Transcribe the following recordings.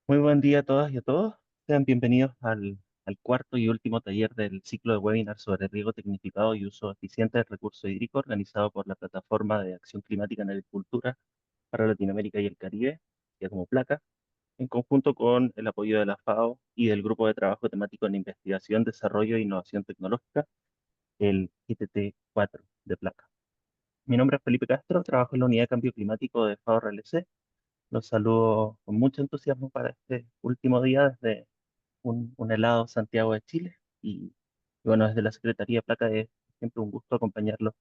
Muy buen día a todas y a todos. Sean bienvenidos al cuarto y último taller del ciclo de webinars sobre riego tecnificado y uso eficiente del recurso hídrico organizado por la Plataforma de Acción Climática en Agricultura para Latinoamérica y el Caribe, ya como placa, en conjunto con el apoyo de la FAO y del Grupo de Trabajo Temático en Investigación, Desarrollo e Innovación Tecnológica, el ITT4 de placa. Mi nombre es Felipe Castro, trabajo en la Unidad de Cambio Climático de FAO RLC. Los saludo con mucho entusiasmo para este último día desde un helado Santiago de Chile. Y bueno, desde la Secretaría de Placa es siempre un gusto acompañarlos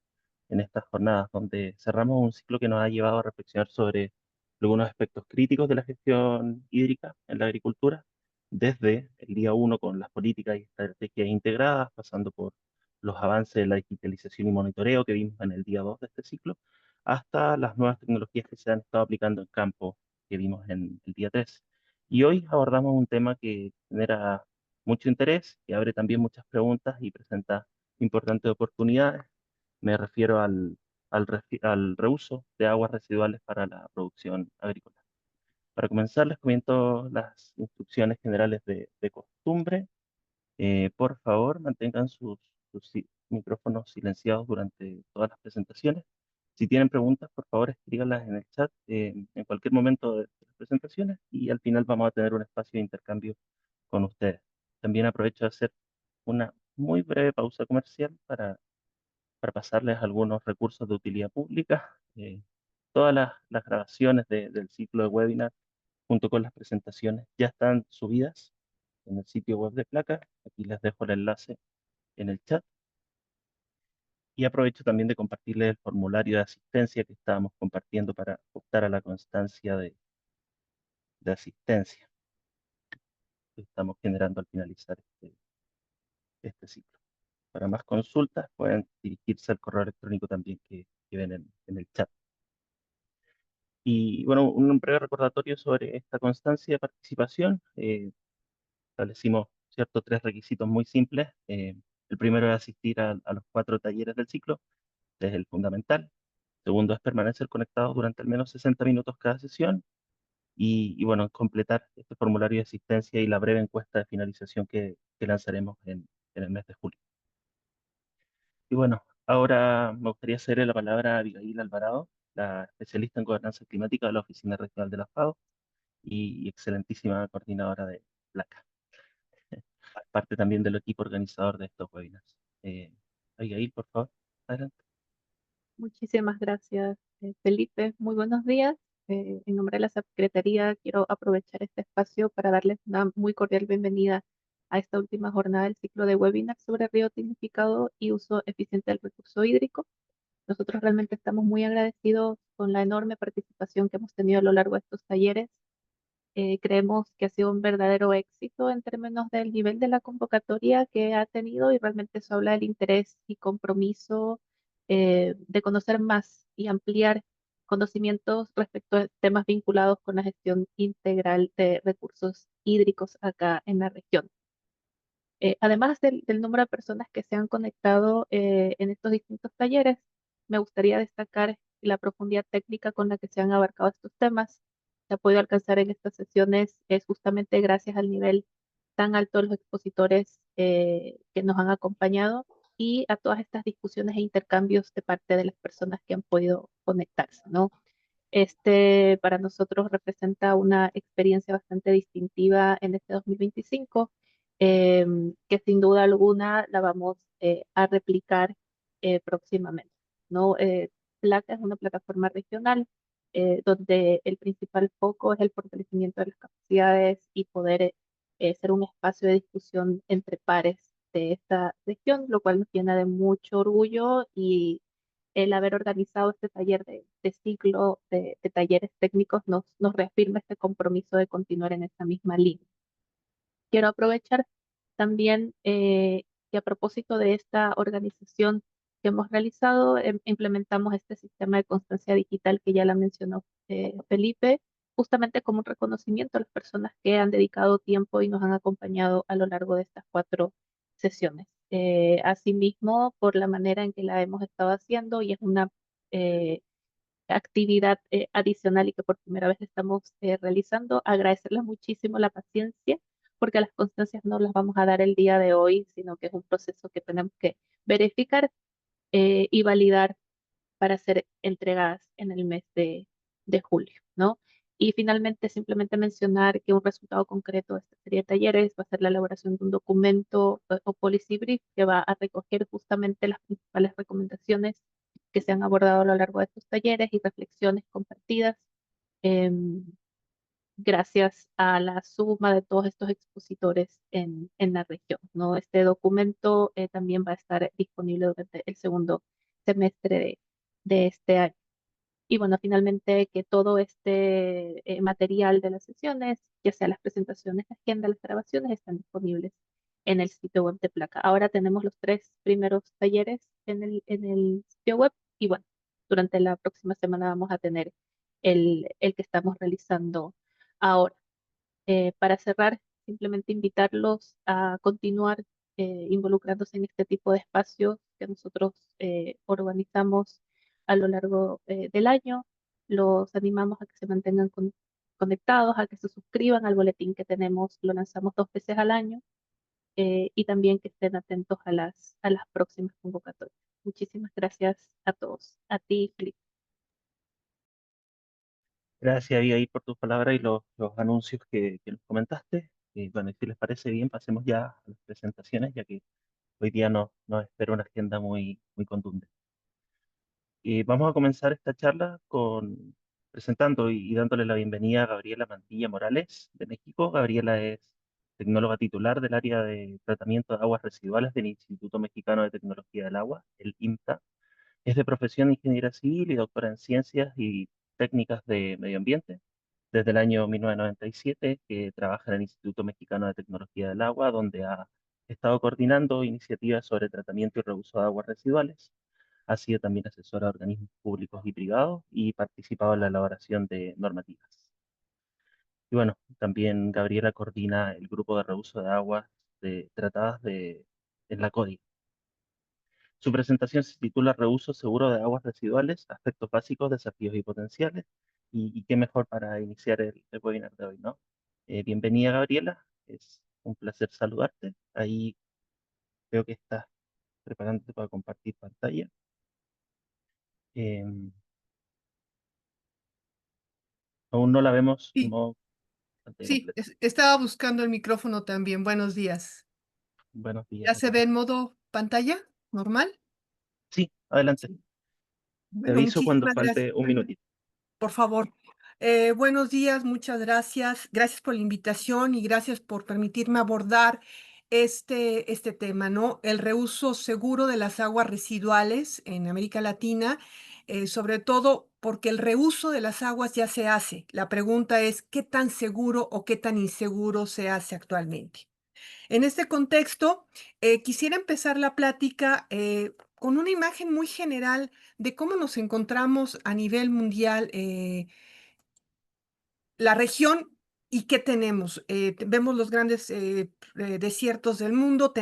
en estas jornadas donde cerramos un ciclo que nos ha llevado a reflexionar sobre algunos aspectos críticos de la gestión hídrica en la agricultura, desde el día uno con las políticas y estrategias integradas, pasando por los avances de la digitalización y monitoreo que vimos en el día 2 de este ciclo, hasta las nuevas tecnologías que se han estado aplicando en campo que vimos en el día 3. Y hoy abordamos un tema que genera mucho interés, que abre también muchas preguntas y presenta importantes oportunidades. Me refiero al reuso de aguas residuales para la producción agrícola. Para comenzar, les comento las instrucciones generales de costumbre. Por favor, mantengan sus micrófonos silenciados durante todas las presentaciones. Si tienen preguntas, por favor, escríbanlas en el chat en cualquier momento de las presentaciones y al final vamos a tener un espacio de intercambio con ustedes. También aprovecho de hacer una muy breve pausa comercial para pasarles algunos recursos de utilidad pública. Todas las grabaciones del ciclo de webinar junto con las presentaciones ya están subidas en el sitio web de Placa. Aquí les dejo el enlace en el chat. Y aprovecho también de compartirles el formulario de asistencia que estábamos compartiendo para optar a la constancia de asistencia que estamos generando al finalizar este ciclo. Para más consultas pueden dirigirse al correo electrónico también que ven en el chat. Y bueno, un breve recordatorio sobre esta constancia de participación. Establecimos, ¿cierto?, tres requisitos muy simples. El primero es asistir a los cuatro talleres del ciclo, que es el fundamental. Segundo es permanecer conectados durante al menos 60 minutos cada sesión. Y bueno, completar este formulario de asistencia y la breve encuesta de finalización que lanzaremos en el mes de julio. Y bueno, ahora me gustaría cederle la palabra a Abigail Alvarado, la especialista en gobernanza climática de la Oficina Regional de la FAO y excelentísima coordinadora de PLACA, parte también del equipo organizador de estos webinars. Abigail, por favor, adelante. Muchísimas gracias, Felipe. Muy buenos días. En nombre de la Secretaría, quiero aprovechar este espacio para darles una muy cordial bienvenida a esta última jornada del ciclo de webinars sobre río tecnificado y uso eficiente del recurso hídrico. Nosotros realmente estamos muy agradecidos con la enorme participación que hemos tenido a lo largo de estos talleres. Creemos que ha sido un verdadero éxito en términos del nivel de la convocatoria que ha tenido y realmente eso habla del interés y compromiso de conocer más y ampliar conocimientos respecto a temas vinculados con la gestión integral de recursos hídricos acá en la región. Además del número de personas que se han conectado en estos distintos talleres, me gustaría destacar la profundidad técnica con la que se han abarcado estos temas. Se ha podido alcanzar en estas sesiones es justamente gracias al nivel tan alto de los expositores que nos han acompañado y a todas estas discusiones e intercambios de parte de las personas que han podido conectarse, ¿no? Este para nosotros representa una experiencia bastante distintiva en este 2025, que sin duda alguna la vamos a replicar próximamente, ¿no? Placa es una plataforma regional donde el principal foco es el fortalecimiento de las capacidades y poder ser un espacio de discusión entre pares de esta región, lo cual nos llena de mucho orgullo y el haber organizado este taller de ciclo de talleres técnicos nos reafirma este compromiso de continuar en esta misma línea. Quiero aprovechar también que a propósito de esta organización que hemos realizado, implementamos este sistema de constancia digital que ya la mencionó Felipe, justamente como un reconocimiento a las personas que han dedicado tiempo y nos han acompañado a lo largo de estas 4 sesiones. Asimismo, por la manera en que la hemos estado haciendo y es una actividad adicional y que por primera vez estamos realizando. Agradecerles muchísimo la paciencia, porque las constancias no las vamos a dar el día de hoy, sino que es un proceso que tenemos que verificar y validar para ser entregadas en el mes de julio, ¿no? Y finalmente, simplemente mencionar que un resultado concreto de esta serie de talleres va a ser la elaboración de un documento o policy brief que va a recoger justamente las principales recomendaciones que se han abordado a lo largo de estos talleres y reflexiones compartidas. em, Gracias a la suma de todos estos expositores en la región, ¿no? Este documento también va a estar disponible durante el segundo semestre de este año. Y bueno, finalmente que todo este material de las sesiones, ya sea las presentaciones, la agenda, las grabaciones, están disponibles en el sitio web de Placa. Ahora tenemos los tres primeros talleres en el sitio web y bueno, durante la próxima semana vamos a tener el que estamos realizando ahora. Para cerrar, simplemente invitarlos a continuar involucrándose en este tipo de espacios que nosotros organizamos a lo largo del año. Los animamos a que se mantengan conectados, a que se suscriban al boletín que tenemos, lo lanzamos 2 veces al año, y también que estén atentos a las próximas convocatorias. Muchísimas gracias a todos. A ti, Felipe. Gracias, ahí por tus palabras y los anuncios que nos comentaste. Y bueno, y si les parece bien, pasemos ya a las presentaciones, ya que hoy día nos espera una agenda muy contundente. Y vamos a comenzar esta charla presentando y dándole la bienvenida a Gabriela Mantilla Morales de México. Gabriela es tecnóloga titular del área de tratamiento de aguas residuales del Instituto Mexicano de Tecnología del Agua, el IMTA. Es de profesión ingeniera civil y doctora en ciencias y técnicas de medio ambiente. Desde el año 1997 que trabaja en el Instituto Mexicano de Tecnología del Agua, donde ha estado coordinando iniciativas sobre tratamiento y reuso de aguas residuales. Ha sido también asesora de organismos públicos y privados y participado en la elaboración de normativas. Y bueno, también Gabriela coordina el grupo de reuso de aguas tratadas en la CODI. Su presentación se titula Reuso seguro de aguas residuales, aspectos básicos, desafíos y potenciales. Y qué mejor para iniciar el webinar de hoy, ¿no? Bienvenida, Gabriela. Es un placer saludarte. Ahí veo que estás preparándote para compartir pantalla. Em, Aún no la vemos en Sí, modo pantalla sí, completa. estaba buscando el micrófono también. Buenos días. Buenos días, ¿Ya se ve Gabriela. en modo pantalla normal? Sí, adelante. Sí. Te Bueno, aviso cuando muchísimas gracias. falte un minutito. Por favor. Buenos días, muchas gracias. Gracias por la invitación y gracias por permitirme abordar este tema, ¿no? El reuso seguro de las aguas residuales en América Latina, sobre todo porque el reuso de las aguas ya se hace. La pregunta es, ¿qué tan seguro o qué tan inseguro se hace actualmente? En este contexto, quisiera empezar la plática con una imagen muy general de cómo nos encontramos a nivel mundial, la región y qué tenemos. Vemos los grandes desiertos del mundo,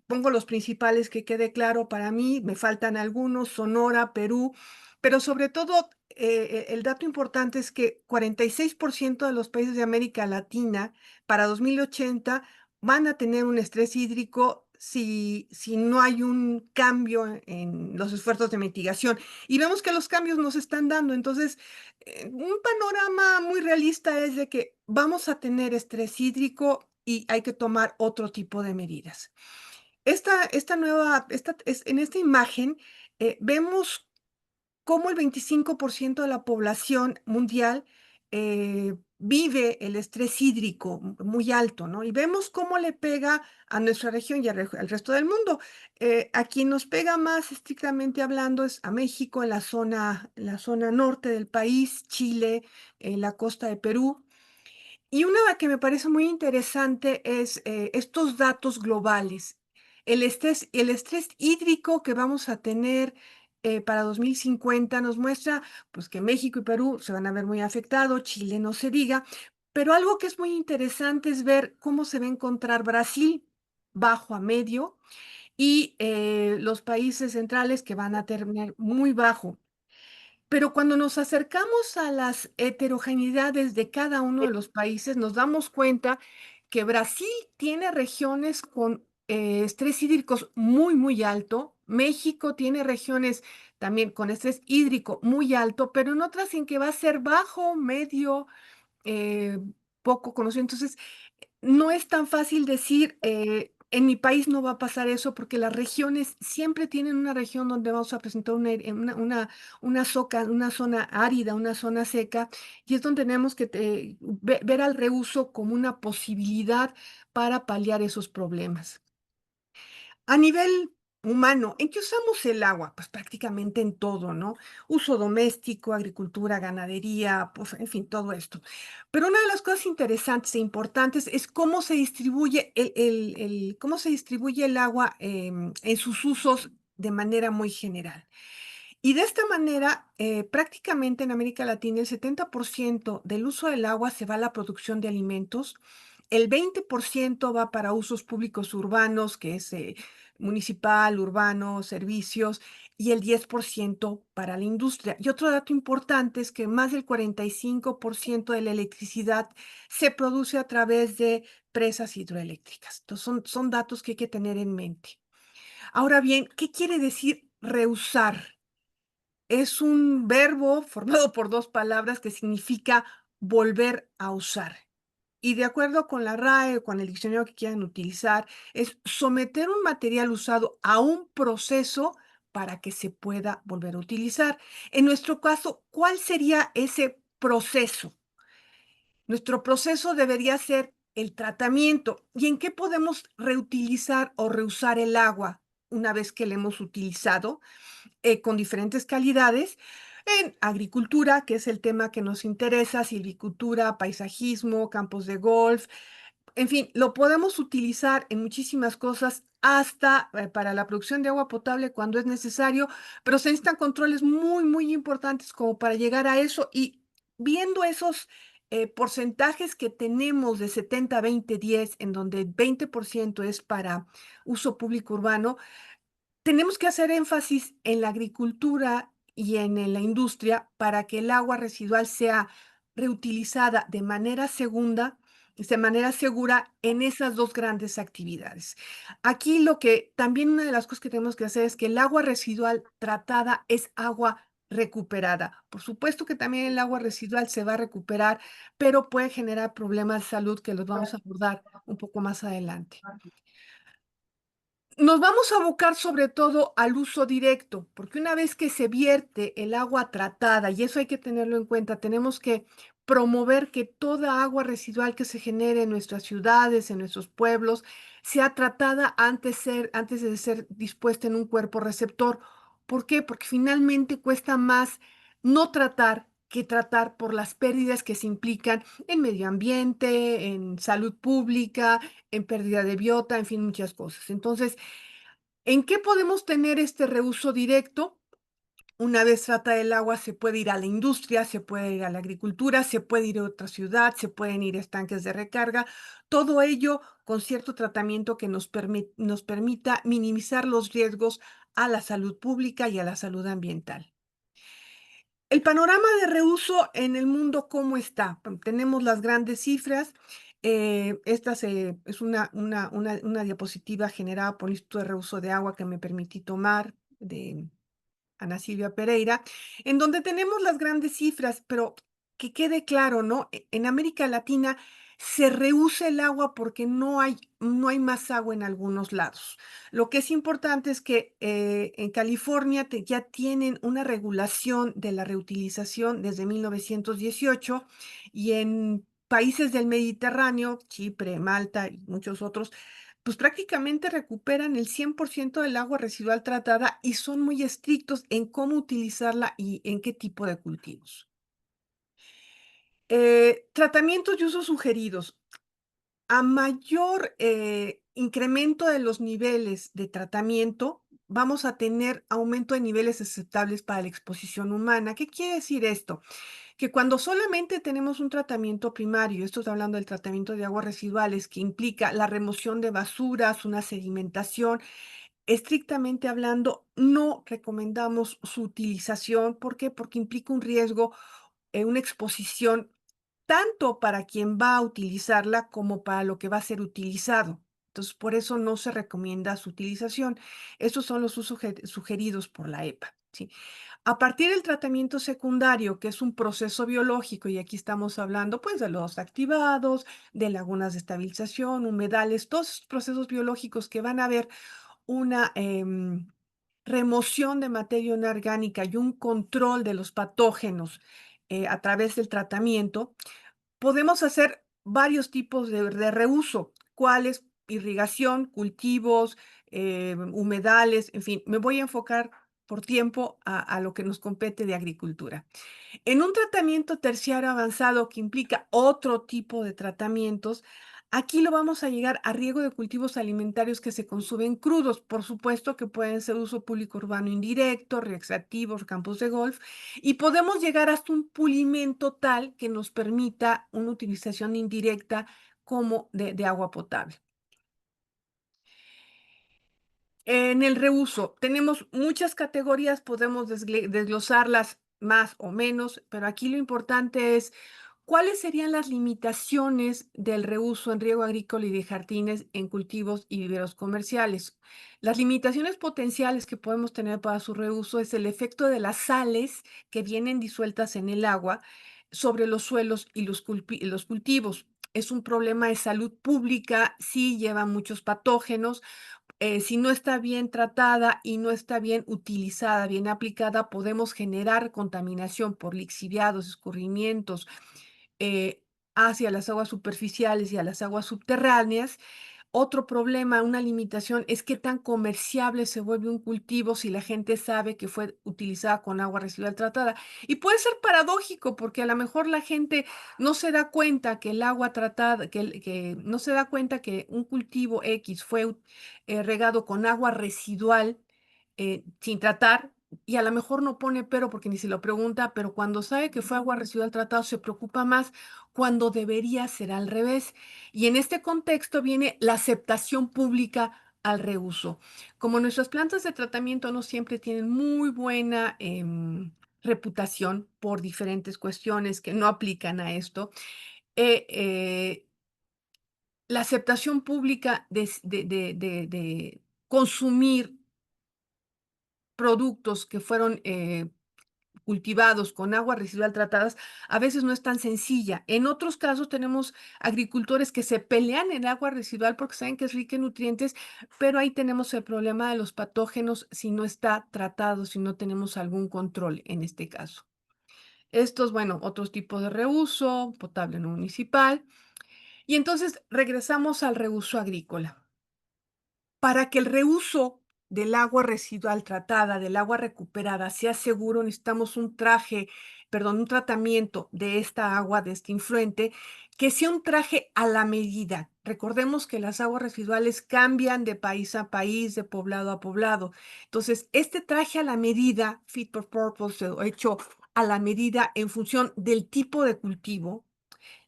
pongo los principales que quede claro para mí, me faltan algunos, Sonora, Perú, pero sobre todo el dato importante es que 46% de los países de América Latina para 2080 van a tener un estrés hídrico si no hay un cambio en los esfuerzos de mitigación. Y vemos que los cambios nos están dando. Entonces, un panorama muy realista es de que vamos a tener estrés hídrico y hay que tomar otro tipo de medidas. En esta imagen vemos cómo el 25% de la población mundial vive el estrés hídrico muy alto, ¿no? Y vemos cómo le pega a nuestra región y al resto del mundo. A quien nos pega más, estrictamente hablando, es a México, en la zona norte del país, Chile, en la costa de Perú. Y una que me parece muy interesante es estos datos globales. El estrés hídrico que vamos a tener para 2050 nos muestra pues, que México y Perú se van a ver muy afectados, Chile no se diga, pero algo que es muy interesante es ver cómo se va a encontrar Brasil bajo a medio y los países centrales que van a terminar muy bajo. Pero cuando nos acercamos a las heterogeneidades de cada uno de los países, nos damos cuenta que Brasil tiene regiones con estrés hídrico muy, muy alto. México tiene regiones también con estrés hídrico muy alto, pero en otras en que va a ser bajo, medio, eh, poco conocido. Entonces, no es tan fácil decir, en mi país no va a pasar eso, porque las regiones siempre tienen una región donde vamos a presentar una zona árida, una zona seca, y es donde tenemos que ver al reuso como una posibilidad para paliar esos problemas. A nivel humano, ¿en qué usamos el agua? Pues prácticamente en todo, ¿no? Uso doméstico, agricultura, ganadería, pues en fin, todo esto. Pero una de las cosas interesantes e importantes es cómo se distribuye cómo se distribuye el agua en sus usos de manera muy general. Y de esta manera, prácticamente en América Latina, el 70% del uso del agua se va a la producción de alimentos, el 20% va para usos públicos urbanos, que es municipal, urbano, servicios, y el 10% para la industria. Y otro dato importante es que más del 45% de la electricidad se produce a través de presas hidroeléctricas. Entonces, son datos que hay que tener en mente. Ahora bien, ¿qué quiere decir reusar? Es un verbo formado por 2 palabras que significa volver a usar. Y de acuerdo con la RAE o con el diccionario que quieran utilizar, es someter un material usado a un proceso para que se pueda volver a utilizar. En nuestro caso, ¿cuál sería ese proceso? Nuestro proceso debería ser el tratamiento. ¿Y en qué podemos reutilizar o reusar el agua una vez que la hemos utilizado? Con diferentes calidades en agricultura, que es el tema que nos interesa, silvicultura, paisajismo, campos de golf, en fin, lo podemos utilizar en muchísimas cosas, hasta para la producción de agua potable cuando es necesario, pero se necesitan controles muy, muy importantes como para llegar a eso. Y viendo esos porcentajes que tenemos de 70, 20, 10, en donde el 20% es para uso público urbano, tenemos que hacer énfasis en la agricultura y en la industria para que el agua residual sea reutilizada de manera segura en esas 2 grandes actividades. Aquí lo que también una de las cosas que tenemos que hacer es que el agua residual tratada es agua recuperada. Por supuesto que también el agua residual se va a recuperar, pero puede generar problemas de salud que los vamos a abordar un poco más adelante. Nos vamos a abocar sobre todo al uso directo, porque una vez que se vierte el agua tratada, y eso hay que tenerlo en cuenta, tenemos que promover que toda agua residual que se genere en nuestras ciudades, en nuestros pueblos, sea tratada antes de ser dispuesta en un cuerpo receptor. ¿Por qué? Porque finalmente cuesta más no tratar que tratar por las pérdidas que se implican en medio ambiente, en salud pública, en pérdida de biota, en fin, muchas cosas. Entonces, ¿en qué podemos tener este reuso directo? Una vez trata el agua, se puede ir a la industria, se puede ir a la agricultura, se puede ir a otra ciudad, se pueden ir a estanques de recarga, todo ello con cierto tratamiento que nos permita minimizar los riesgos a la salud pública y a la salud ambiental. El panorama de reuso en el mundo, ¿cómo está? Tenemos las grandes cifras. Esta es una diapositiva generada por el Instituto de Reuso de Agua que me permití tomar de Ana Silvia Pereira, en donde tenemos las grandes cifras, pero que quede claro, ¿no? En América Latina se rehúsa el agua porque no hay más agua en algunos lados. Lo que es importante es que en California ya tienen una regulación de la reutilización desde 1918 y en países del Mediterráneo, Chipre, Malta y muchos otros, pues prácticamente recuperan el 100% del agua residual tratada y son muy estrictos en cómo utilizarla y en qué tipo de cultivos. Tratamientos y usos sugeridos. A mayor incremento de los niveles de tratamiento, vamos a tener aumento de niveles aceptables para la exposición humana. ¿Qué quiere decir esto? Que cuando solamente tenemos un tratamiento primario, esto está hablando del tratamiento de aguas residuales, que implica la remoción de basuras, una sedimentación, estrictamente hablando, no recomendamos su utilización. ¿Por qué? Porque implica un riesgo, una exposición tanto para quien va a utilizarla como para lo que va a ser utilizado. Entonces, por eso no se recomienda su utilización. Esos son los usos sugeridos por la EPA, ¿sí? A partir del tratamiento secundario, que es un proceso biológico, y aquí estamos hablando pues de los activados, de lagunas de estabilización, humedales, todos esos procesos biológicos que van a ver una remoción de materia inorgánica y un control de los patógenos a través del tratamiento, podemos hacer varios tipos de reuso. ¿Cuáles? Irrigación, cultivos, humedales, en fin, me voy a enfocar por tiempo a lo que nos compete de agricultura. En un tratamiento terciario avanzado que implica otro tipo de tratamientos, aquí lo vamos a llegar a riego de cultivos alimentarios que se consumen crudos. Por supuesto que pueden ser uso público urbano indirecto, recreativos, campos de golf, y podemos llegar hasta un pulimento tal que nos permita una utilización indirecta como de agua potable. En el reuso tenemos muchas categorías, podemos desglosarlas más o menos, pero aquí lo importante es cuáles serían las limitaciones del reuso en riego agrícola y de jardines en cultivos y viveros comerciales. Las limitaciones potenciales que podemos tener para su reuso es el efecto de las sales que vienen disueltas en el agua sobre los suelos y los cultivos. Es un problema de salud pública, sí lleva muchos patógenos. Si no está bien tratada y no está bien utilizada, bien aplicada, podemos generar contaminación por lixiviados, escurrimientos hacia las aguas superficiales y a las aguas subterráneas. Otro problema, una limitación, es qué tan comerciable se vuelve un cultivo si la gente sabe que fue utilizada con agua residual tratada. Y puede ser paradójico porque a lo mejor la gente no se da cuenta que el agua tratada, que no se da cuenta que un cultivo X fue regado con agua residual sin tratar. Y a lo mejor no pone pero porque ni se lo pregunta, pero cuando sabe que fue agua residual tratado se preocupa más, cuando debería ser al revés. Y en este contexto viene la aceptación pública al reuso. Como nuestras plantas de tratamiento no siempre tienen muy buena reputación por diferentes cuestiones que no aplican a esto, eh, eh, la aceptación pública de consumir productos que fueron cultivados con agua residual tratadas, a veces no es tan sencilla. En otros casos tenemos agricultores que se pelean en agua residual porque saben que es rica en nutrientes, pero ahí tenemos el problema de los patógenos si no está tratado, si no tenemos algún control en este caso. Estos, bueno, otros tipos de reuso, potable no municipal. Y entonces regresamos al reuso agrícola. Para que el reuso del agua residual tratada, del agua recuperada, sea seguro, necesitamos un tratamiento de esta agua, de este influente, que sea un traje a la medida. Recordemos que las aguas residuales cambian de país a país, de poblado a poblado. Entonces, este traje a la medida, fit for purpose, o hecho a la medida en función del tipo de cultivo,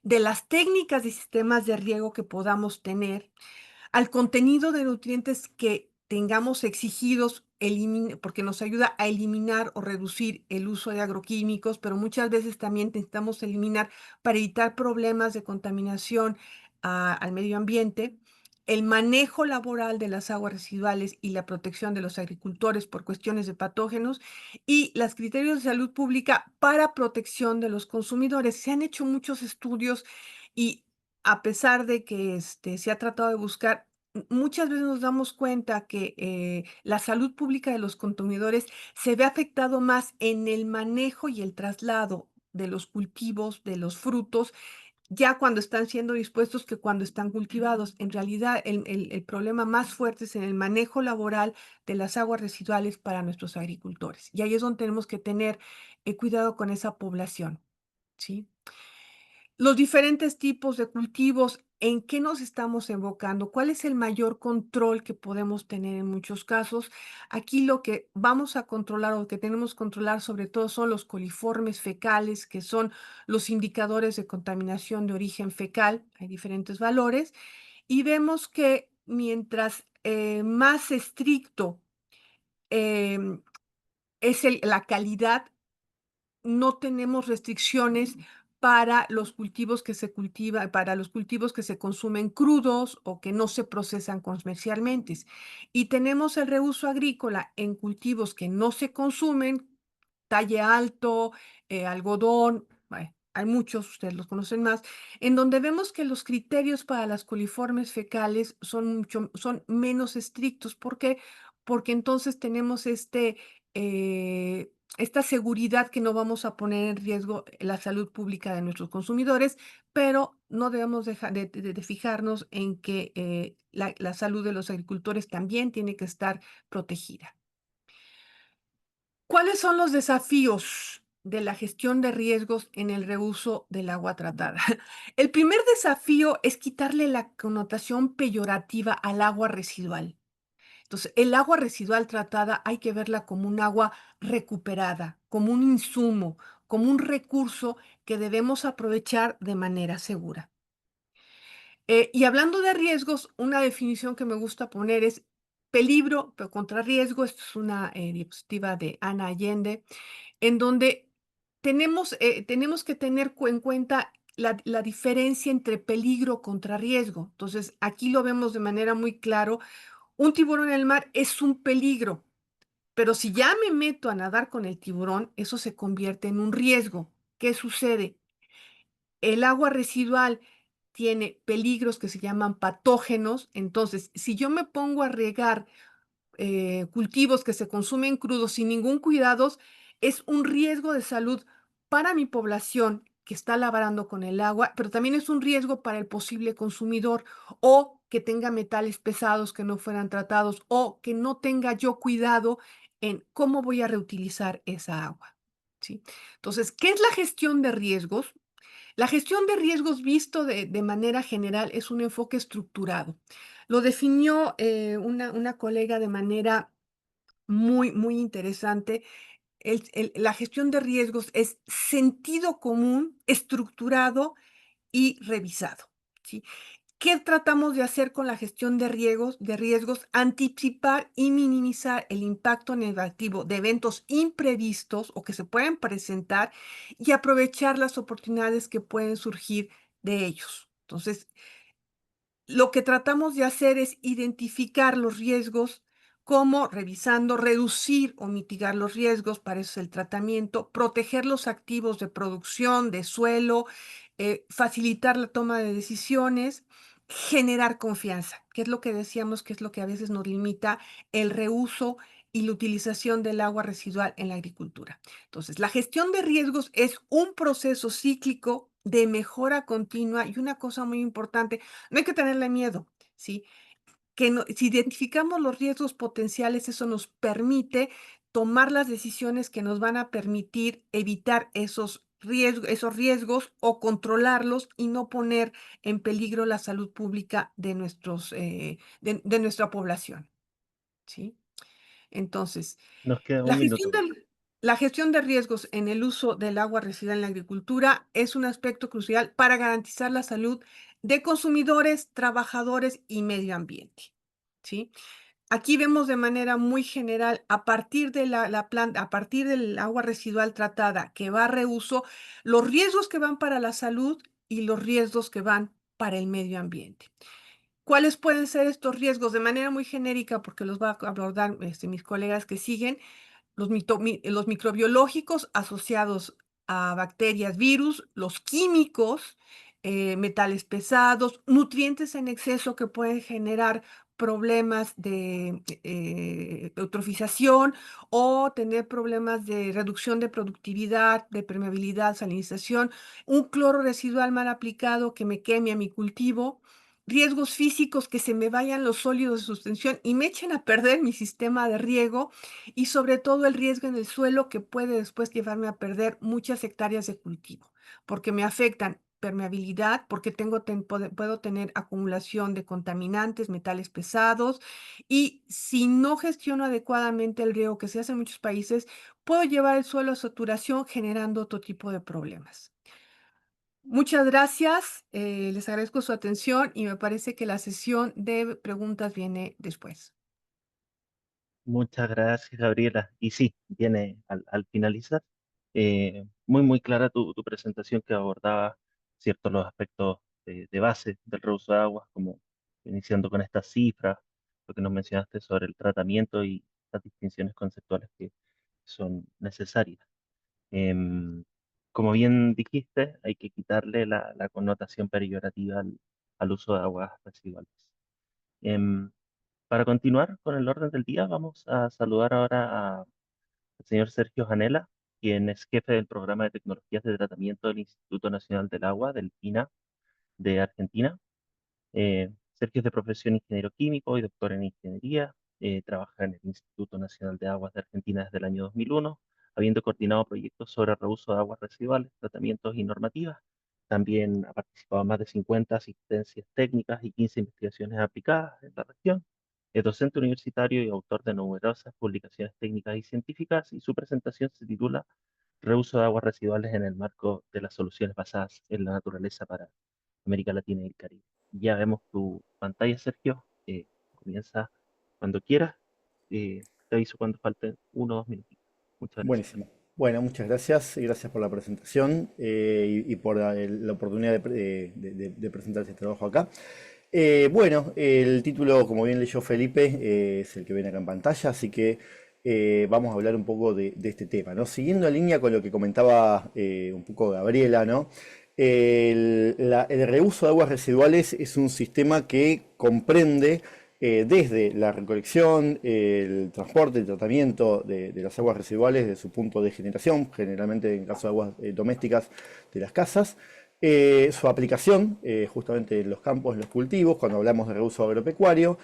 de las técnicas y sistemas de riego que podamos tener, al contenido de nutrientes que tengamos exigidos, porque nos ayuda a eliminar o reducir el uso de agroquímicos, pero muchas veces también necesitamos eliminar para evitar problemas de contaminación al medio ambiente, el manejo laboral de las aguas residuales y la protección de los agricultores por cuestiones de patógenos y los criterios de salud pública para protección de los consumidores. Se han hecho muchos estudios y a pesar de que se ha tratado de buscar, muchas veces nos damos cuenta que la salud pública de los consumidores se ve afectado más en el manejo y el traslado de los cultivos, de los frutos, ya cuando están siendo dispuestos que cuando están cultivados. En realidad, el problema más fuerte es en el manejo laboral de las aguas residuales para nuestros agricultores. Y ahí es donde tenemos que tener cuidado con esa población, ¿sí? Los diferentes tipos de cultivos, ¿en qué nos estamos enfocando? ¿Cuál es el mayor control que podemos tener en muchos casos? Aquí lo que vamos a controlar o que tenemos que controlar sobre todo son los coliformes fecales, que son los indicadores de contaminación de origen fecal. Hay diferentes valores y vemos que mientras más estricto em, es la calidad, no tenemos restricciones para los cultivos que se para los cultivos que se consumen crudos o que no se procesan comercialmente. Y tenemos el reuso agrícola en cultivos que no se consumen, talle alto, algodón, bueno, hay muchos, ustedes los conocen más, en donde vemos que los criterios para las coliformes fecales son menos estrictos. ¿Por qué? Porque entonces tenemos esta seguridad que no vamos a poner en riesgo la salud pública de nuestros consumidores, pero no debemos dejar de fijarnos en que la salud de los agricultores también tiene que estar protegida. ¿Cuáles son los desafíos de la gestión de riesgos en el reuso del agua tratada? El primer desafío es quitarle la connotación peyorativa al agua residual. Entonces, el agua residual tratada hay que verla como un agua recuperada, como un insumo, como un recurso que debemos aprovechar de manera segura. Y hablando de riesgos, una definición que me gusta poner es peligro, pero contra riesgo. Esto es una diapositiva de Ana Allende, en donde tenemos que tener en cuenta la diferencia entre peligro contra riesgo. Entonces, aquí lo vemos de manera muy claro. Un tiburón en el mar es un peligro, pero si ya me meto a nadar con el tiburón, eso se convierte en un riesgo. ¿Qué sucede? El agua residual tiene peligros que se llaman patógenos. Entonces, si yo me pongo a regar cultivos que se consumen crudos sin ningún cuidado, es un riesgo de salud para mi población que está labrando con el agua, pero también es un riesgo para el posible consumidor, o que tenga metales pesados que no fueran tratados, o que no tenga yo cuidado en cómo voy a reutilizar esa agua. ¿Sí? Entonces, ¿qué es la gestión de riesgos? La gestión de riesgos visto de manera general es un enfoque estructurado. Lo definió una colega de manera muy, muy interesante. La gestión de riesgos es sentido común, estructurado y revisado. ¿Sí? ¿Qué tratamos de hacer con la gestión de riesgos? Anticipar y minimizar el impacto negativo de eventos imprevistos o que se pueden presentar, y aprovechar las oportunidades que pueden surgir de ellos. Entonces, lo que tratamos de hacer es identificar los riesgos, como revisando, reducir o mitigar los riesgos, para eso es el tratamiento, proteger los activos de producción, de suelo, facilitar la toma de decisiones, generar confianza, que es lo que decíamos, que es lo que a veces nos limita el reuso y la utilización del agua residual en la agricultura. Entonces, la gestión de riesgos es un proceso cíclico de mejora continua, y una cosa muy importante: no hay que tenerle miedo, ¿sí? Si identificamos los riesgos potenciales, eso nos permite tomar las decisiones que nos van a permitir evitar esos riesgos o controlarlos, y no poner en peligro la salud pública de nuestra población, ¿sí? Entonces, Nos queda la un gestión minuto. del la gestión de riesgos en el uso del agua residual en la agricultura es un aspecto crucial para garantizar la salud de consumidores, trabajadores y medio ambiente, ¿sí? Aquí vemos de manera muy general, a partir de la planta, a partir del agua residual tratada que va a reuso, los riesgos que van para la salud y los riesgos que van para el medio ambiente. ¿Cuáles pueden ser estos riesgos? De manera muy genérica, porque los va a abordar mis colegas que siguen. Los microbiológicos asociados a bacterias, virus, los químicos, metales pesados, nutrientes en exceso que pueden generar problemas de eutrofización, o tener problemas de reducción de productividad, de permeabilidad, salinización, un cloro residual mal aplicado que me queme a mi cultivo, riesgos físicos, que se me vayan los sólidos de suspensión y me echen a perder mi sistema de riego, y sobre todo el riesgo en el suelo, que puede después llevarme a perder muchas hectáreas de cultivo, porque me afectan permeabilidad, porque puedo tener acumulación de contaminantes, metales pesados, y si no gestiono adecuadamente el riego, que se hace en muchos países, puedo llevar el suelo a saturación, generando otro tipo de problemas. Muchas gracias, les agradezco su atención y me parece que la sesión de preguntas viene después. Muchas gracias, Gabriela. Y sí, viene al finalizar. Muy clara tu presentación que abordaba ciertos los aspectos de base del reuso de aguas, como iniciando con estas cifras, lo que nos mencionaste sobre el tratamiento y las distinciones conceptuales que son necesarias. Em, Como bien dijiste, hay que quitarle la connotación peyorativa al uso de aguas residuales. Em, para continuar con el orden del día, vamos a saludar ahora al señor Sergio Janela, quien es jefe del programa de tecnologías de tratamiento del Instituto Nacional del Agua, del INA, de Argentina. Sergio es de profesión ingeniero químico y doctor en ingeniería. Trabaja en el Instituto Nacional de Aguas de Argentina desde el año 2001, habiendo coordinado proyectos sobre reuso de aguas residuales, tratamientos y normativas. También ha participado en más de 50 asistencias técnicas y 15 investigaciones aplicadas en la región. Es docente universitario y autor de numerosas publicaciones técnicas y científicas, y su presentación se titula Reuso de aguas residuales en el marco de las soluciones basadas en la naturaleza para América Latina y el Caribe. Ya vemos tu pantalla, Sergio. Comienza cuando quieras. Te aviso cuando falten 1 o 2 minutos. Muchas gracias. Buenísimo. Bueno, muchas gracias y gracias por la presentación y por la oportunidad de presentar este trabajo acá. Bueno, el título, como bien leyó Felipe, es el que ven acá en pantalla, así que vamos a hablar un poco de este tema, ¿no? Siguiendo en línea con lo que comentaba un poco Gabriela, ¿no? El reuso de aguas residuales es un sistema que comprende desde la recolección, el transporte, el tratamiento de las aguas residuales de su punto de generación, generalmente en caso de aguas domésticas de las casas, su aplicación justamente en los campos, en los cultivos, cuando hablamos de reuso agropecuario.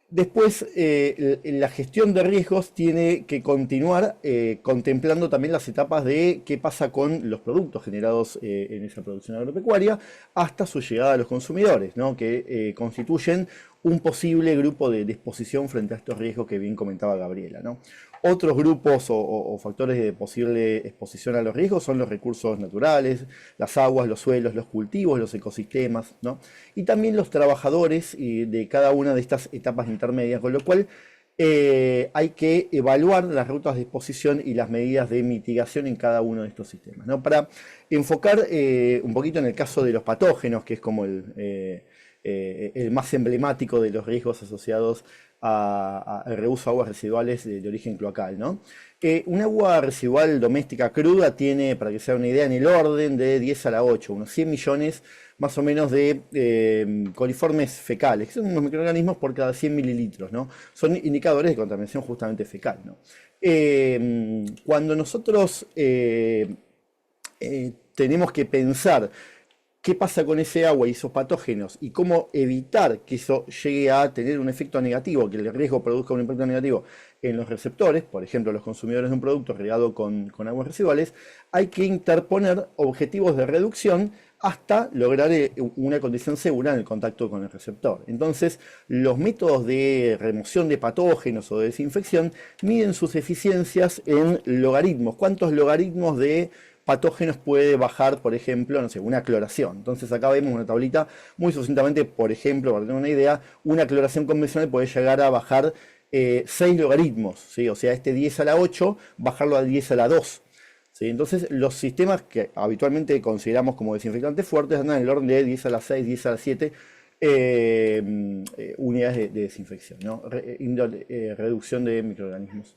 Después, la gestión de riesgos tiene que continuar contemplando también las etapas de qué pasa con los productos generados en esa producción agropecuaria hasta su llegada a los consumidores, ¿no? Que constituyen un posible grupo de exposición frente a estos riesgos que bien comentaba Gabriela, ¿no? Otros grupos o factores de posible exposición a los riesgos son los recursos naturales, las aguas, los suelos, los cultivos, los ecosistemas, ¿no? Y también los trabajadores de cada una de estas etapas intermedias, con lo cual hay que evaluar las rutas de exposición y las medidas de mitigación en cada uno de estos sistemas, ¿no? Para enfocar un poquito en el caso de los patógenos, que es como el más emblemático de los riesgos asociados al reuso de aguas residuales de origen cloacal, ¿no? Un agua residual doméstica cruda tiene, para que se haga una idea, en el orden de 10 a la 8, unos 100 millones más o menos de coliformes fecales, que son unos microorganismos por cada 100 mililitros, ¿no? Son indicadores de contaminación justamente fecal, ¿no? Cuando nosotros tenemos que pensar qué pasa con ese agua y esos patógenos y cómo evitar que eso llegue a tener un efecto negativo, que el riesgo produzca un impacto negativo en los receptores, por ejemplo, los consumidores de un producto regado con aguas residuales, hay que interponer objetivos de reducción hasta lograr una condición segura en el contacto con el receptor. Entonces, los métodos de remoción de patógenos o de desinfección miden sus eficiencias en logaritmos. ¿Cuántos logaritmos de patógenos puede bajar, por ejemplo, no sé, una cloración? Entonces acá vemos una tablita muy sucintamente, por ejemplo, para tener una idea, una cloración convencional puede llegar a bajar 6 logaritmos, ¿sí? O sea, este 10 a la 8, bajarlo al 10 a la 2. ¿Sí? Entonces los sistemas que habitualmente consideramos como desinfectantes fuertes andan en el orden de 10 a la 6, 10 a la 7 unidades de desinfección, ¿no? Reducción de microorganismos.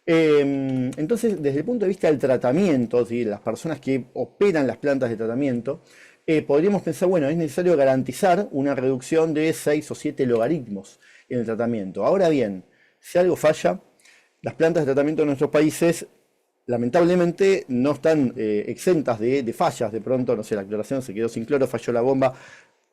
Entonces, desde el punto de vista del tratamiento, ¿sí? Las personas que operan las plantas de tratamiento, podríamos pensar, bueno, es necesario garantizar una reducción de 6 o 7 logaritmos en el tratamiento. Ahora bien, si algo falla, las plantas de tratamiento de nuestros países lamentablemente no están exentas de fallas. De pronto, no sé, la cloración se quedó sin cloro, falló la bomba,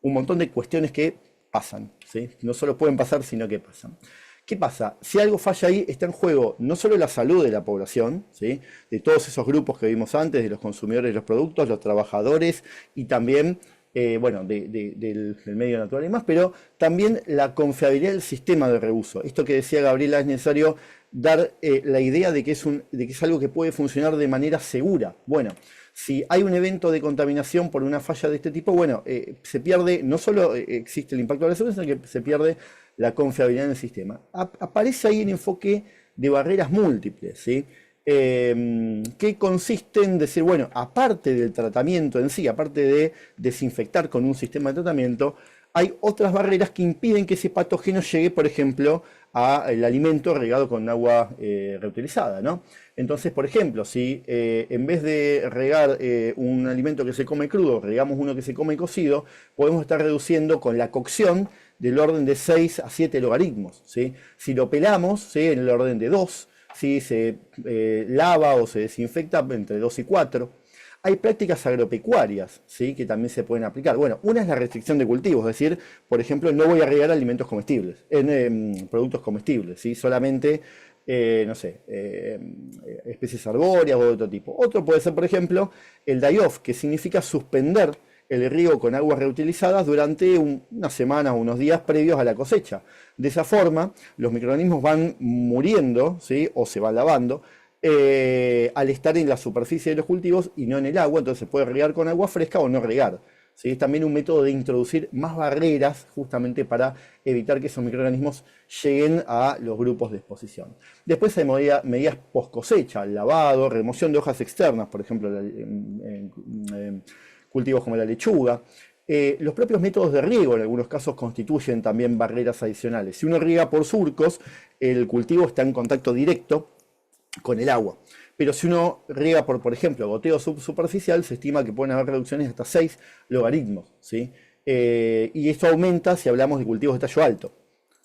un montón de cuestiones que pasan, ¿sí? No solo pueden pasar, sino que pasan. ¿Qué pasa? Si algo falla ahí, está en juego no solo la salud de la población, ¿sí? De todos esos grupos que vimos antes, de los consumidores de los productos, los trabajadores y también bueno, del medio natural y más, pero también la confiabilidad del sistema de reuso. Esto que decía Gabriela, es necesario dar la idea de que es algo que puede funcionar de manera segura. Bueno, Si hay un evento de contaminación por una falla de este tipo, bueno, se pierde, no solo existe el impacto de la salud, sino que se pierde la confiabilidad en el sistema. Aparece ahí el enfoque de barreras múltiples, ¿sí? Que consiste en decir, bueno, aparte del tratamiento en sí, aparte de desinfectar con un sistema de tratamiento, hay otras barreras que impiden que ese patógeno llegue, por ejemplo, al alimento regado con agua reutilizada, ¿no? Entonces, por ejemplo, si en vez de regar un alimento que se come crudo, regamos uno que se come cocido, podemos estar reduciendo con la cocción del orden de 6 a 7 logaritmos, ¿sí? Si lo pelamos, ¿sí?, en el orden de 2, si se lava o se desinfecta entre 2 y 4. Hay prácticas agropecuarias, ¿sí?, que también se pueden aplicar. Bueno, una es la restricción de cultivos, es decir, por ejemplo, no voy a regar alimentos comestibles, productos comestibles, ¿sí? Solamente, no sé, especies arbóreas o de otro tipo. Otro puede ser, por ejemplo, el die-off, que significa suspender el riego con aguas reutilizadas durante unas semanas o unos días previos a la cosecha. De esa forma, los microorganismos van muriendo, ¿sí?, o se van lavando, al estar en la superficie de los cultivos y no en el agua, entonces se puede regar con agua fresca o no regar, ¿sí? Es también un método de introducir más barreras justamente para evitar que esos microorganismos lleguen a los grupos de exposición. Después hay medidas post cosecha, lavado, remoción de hojas externas, por ejemplo, cultivos como la lechuga. Los propios métodos de riego en algunos casos constituyen también barreras adicionales. Si uno riega por surcos, el cultivo está en contacto directo con el agua. Pero si uno riega por ejemplo, goteo subsuperficial, se estima que pueden haber reducciones de hasta 6 logaritmos, ¿sí? Y esto aumenta si hablamos de cultivos de tallo alto.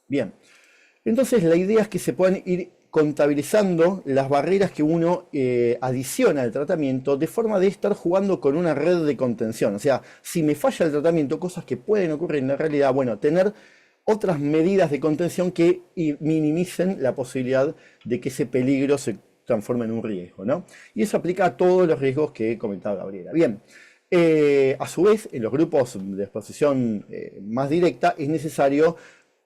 Bien, entonces la idea es que se puedan ir contabilizando las barreras que uno adiciona al tratamiento de forma de estar jugando con una red de contención. O sea, si me falla el tratamiento, cosas que pueden ocurrir en la realidad, bueno, tener otras medidas de contención que minimicen la posibilidad de que ese peligro se transforme en un riesgo, ¿no? Y eso aplica a todos los riesgos que comentaba Gabriela. Bien, a su vez, en los grupos de exposición más directa es necesario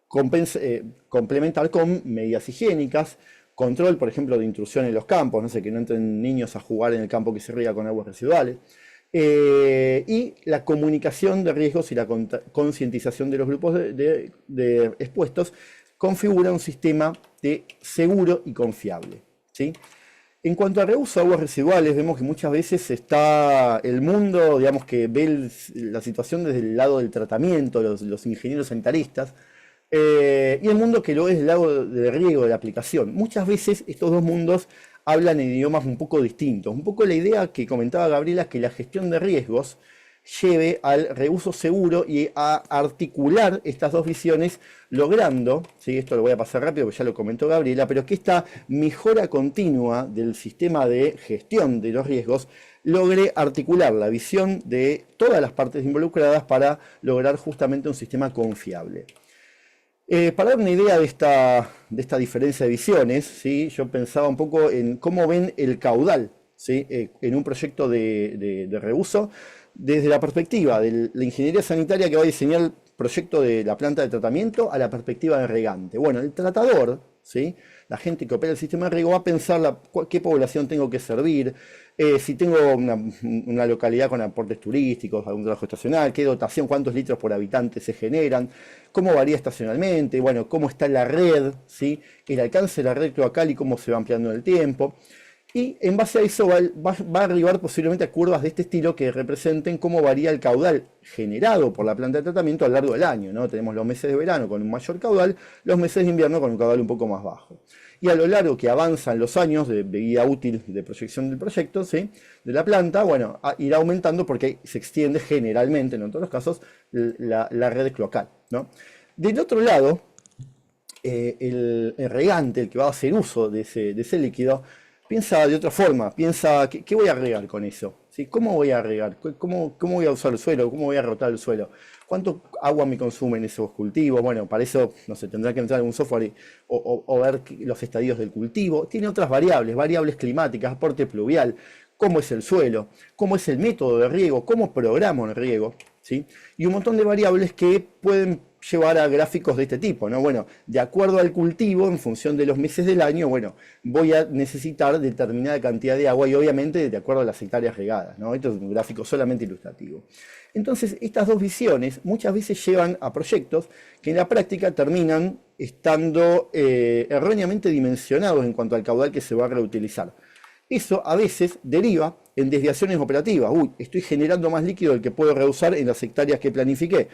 complementar con medidas higiénicas, control, por ejemplo, de intrusión en los campos, no sé, que no entren niños a jugar en el campo que se riega con aguas residuales. Y la comunicación de riesgos y la concientización de los grupos de expuestos configura un sistema seguro y confiable, ¿sí? En cuanto al reuso de aguas residuales, vemos que muchas veces está el mundo, digamos, que ve la situación desde el lado del tratamiento, los ingenieros sanitaristas, y el mundo que lo es del lado del riego, de la aplicación. Muchas veces estos dos mundos hablan en idiomas un poco distintos. Un poco la idea que comentaba Gabriela es que la gestión de riesgos lleve al reuso seguro y a articular estas dos visiones, logrando, ¿sí?, esto lo voy a pasar rápido porque ya lo comentó Gabriela, pero que esta mejora continua del sistema de gestión de los riesgos logre articular la visión de todas las partes involucradas para lograr justamente un sistema confiable. Para dar una idea de esta diferencia de visiones, ¿sí?, yo pensaba un poco en cómo ven el caudal, ¿sí?, en un proyecto de reuso, desde la perspectiva de la ingeniería sanitaria que va a diseñar el proyecto de la planta de tratamiento a la perspectiva del regante. Bueno, el tratador, ¿sí?, la gente que opera el sistema de riego va a pensar qué población tengo que servir, si tengo una localidad con aportes turísticos, algún trabajo estacional, qué dotación, cuántos litros por habitante se generan, cómo varía estacionalmente, bueno, cómo está la red, ¿sí?, el alcance de la red cloacal y cómo se va ampliando en el tiempo. Y en base a eso va a arribar posiblemente a curvas de este estilo que representen cómo varía el caudal generado por la planta de tratamiento a lo largo del año, ¿no? Tenemos los meses de verano con un mayor caudal, los meses de invierno con un caudal un poco más bajo. Y a lo largo que avanzan los años de vida útil de proyección del proyecto, ¿sí?, de la planta, bueno, irá aumentando porque se extiende generalmente, no en todos los casos, la red cloacal, ¿no? Del otro lado, el regante, el que va a hacer uso de ese líquido, piensa de otra forma, piensa, ¿qué voy a regar con eso? ¿Sí? ¿Cómo voy a regar? ¿Cómo voy a usar el suelo? ¿Cómo voy a rotar el suelo? ¿Cuánto agua me consumen esos cultivos? Bueno, para eso, no sé, tendrá que entrar en un software o ver los estadios del cultivo. Tiene otras variables climáticas, aporte pluvial, cómo es el suelo, cómo es el método de riego, cómo programo el riego, ¿sí? Y un montón de variables que pueden llevar a gráficos de este tipo, ¿no? Bueno, de acuerdo al cultivo, en función de los meses del año, bueno, voy a necesitar determinada cantidad de agua y obviamente de acuerdo a las hectáreas regadas, ¿no? Esto es un gráfico solamente ilustrativo. Entonces, estas dos visiones muchas veces llevan a proyectos que en la práctica terminan estando erróneamente dimensionados en cuanto al caudal que se va a reutilizar. Eso a veces deriva en desviaciones operativas. Uy, estoy generando más líquido del que puedo reusar en las hectáreas que planifiqué.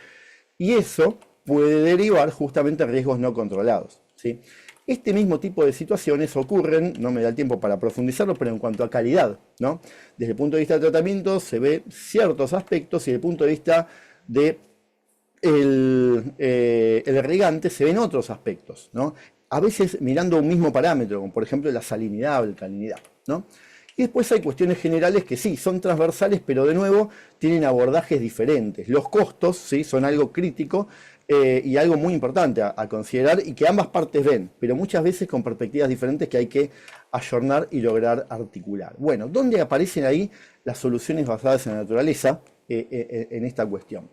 Y eso puede derivar justamente en riesgos no controlados, ¿sí? Este mismo tipo de situaciones ocurren, no me da el tiempo para profundizarlo, pero en cuanto a calidad, ¿no? Desde el punto de vista de tratamiento se ve ciertos aspectos y desde el punto de vista de el regante se ven otros aspectos, ¿no? A veces mirando un mismo parámetro, como por ejemplo la salinidad o la alcalinidad, ¿no? Y después hay cuestiones generales que sí, son transversales, pero de nuevo tienen abordajes diferentes. Los costos, sí, son algo crítico y algo muy importante a considerar y que ambas partes ven, pero muchas veces con perspectivas diferentes que hay que ayornar y lograr articular. Bueno, ¿dónde aparecen ahí las soluciones basadas en la naturaleza en esta cuestión?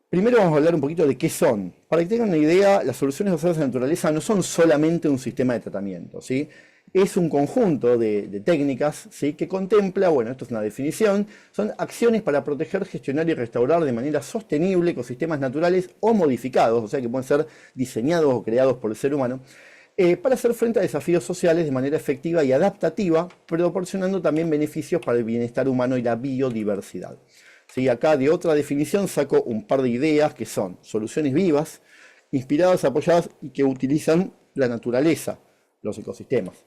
Primero vamos a hablar un poquito de qué son. Para que tengan una idea, las soluciones basadas en la naturaleza no son solamente un sistema de tratamiento, ¿sí? Es un conjunto de técnicas, ¿sí? Que contempla, bueno, esto es una definición, son acciones para proteger, gestionar y restaurar de manera sostenible ecosistemas naturales o modificados, o sea que pueden ser diseñados o creados por el ser humano, para hacer frente a desafíos sociales de manera efectiva y adaptativa, proporcionando también beneficios para el bienestar humano y la biodiversidad. ¿Sí? Acá de otra definición saco un par de ideas que son soluciones vivas, inspiradas, apoyadas y que utilizan la naturaleza, los ecosistemas.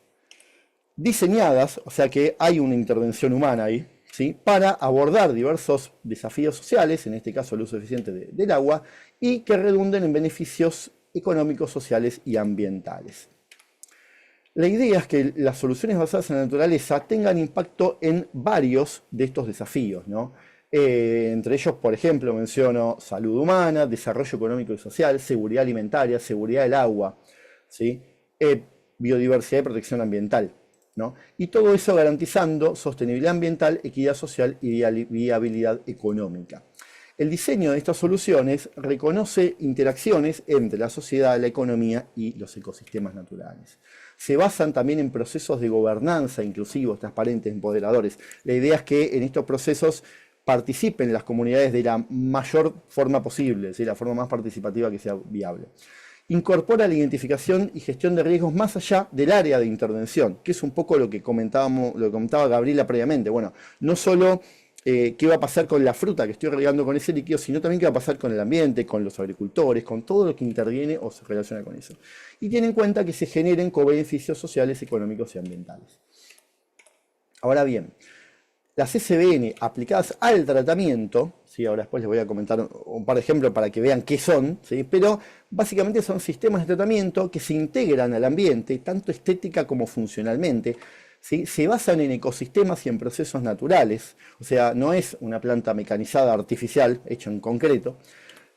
Diseñadas, o sea que hay una intervención humana ahí, ¿sí? Para abordar diversos desafíos sociales, en este caso el uso eficiente del agua, y que redunden en beneficios económicos, sociales y ambientales. La idea es que las soluciones basadas en la naturaleza tengan impacto en varios de estos desafíos, ¿no? Entre ellos, por ejemplo, menciono salud humana, desarrollo económico y social, seguridad alimentaria, seguridad del agua, ¿sí? Biodiversidad y protección ambiental, ¿no? Y todo eso garantizando sostenibilidad ambiental, equidad social y viabilidad económica. El diseño de estas soluciones reconoce interacciones entre la sociedad, la economía y los ecosistemas naturales. Se basan también en procesos de gobernanza inclusivos, transparentes, empoderadores. La idea es que en estos procesos participen las comunidades de la mayor forma posible, ¿sí? La forma más participativa que sea viable. Incorpora la identificación y gestión de riesgos más allá del área de intervención, que es un poco lo que comentaba Gabriela previamente. Bueno, no solo qué va a pasar con la fruta que estoy regando con ese líquido, sino también qué va a pasar con el ambiente, con los agricultores, con todo lo que interviene o se relaciona con eso. Y tiene en cuenta que se generen co-beneficios sociales, económicos y ambientales. Ahora bien, las SBN aplicadas al tratamiento, ¿sí? Ahora después les voy a comentar un par de ejemplos para que vean qué son, ¿sí? Pero básicamente son sistemas de tratamiento que se integran al ambiente, tanto estética como funcionalmente, ¿sí? Se basan en ecosistemas y en procesos naturales, o sea, no es una planta mecanizada artificial, hecha en concreto.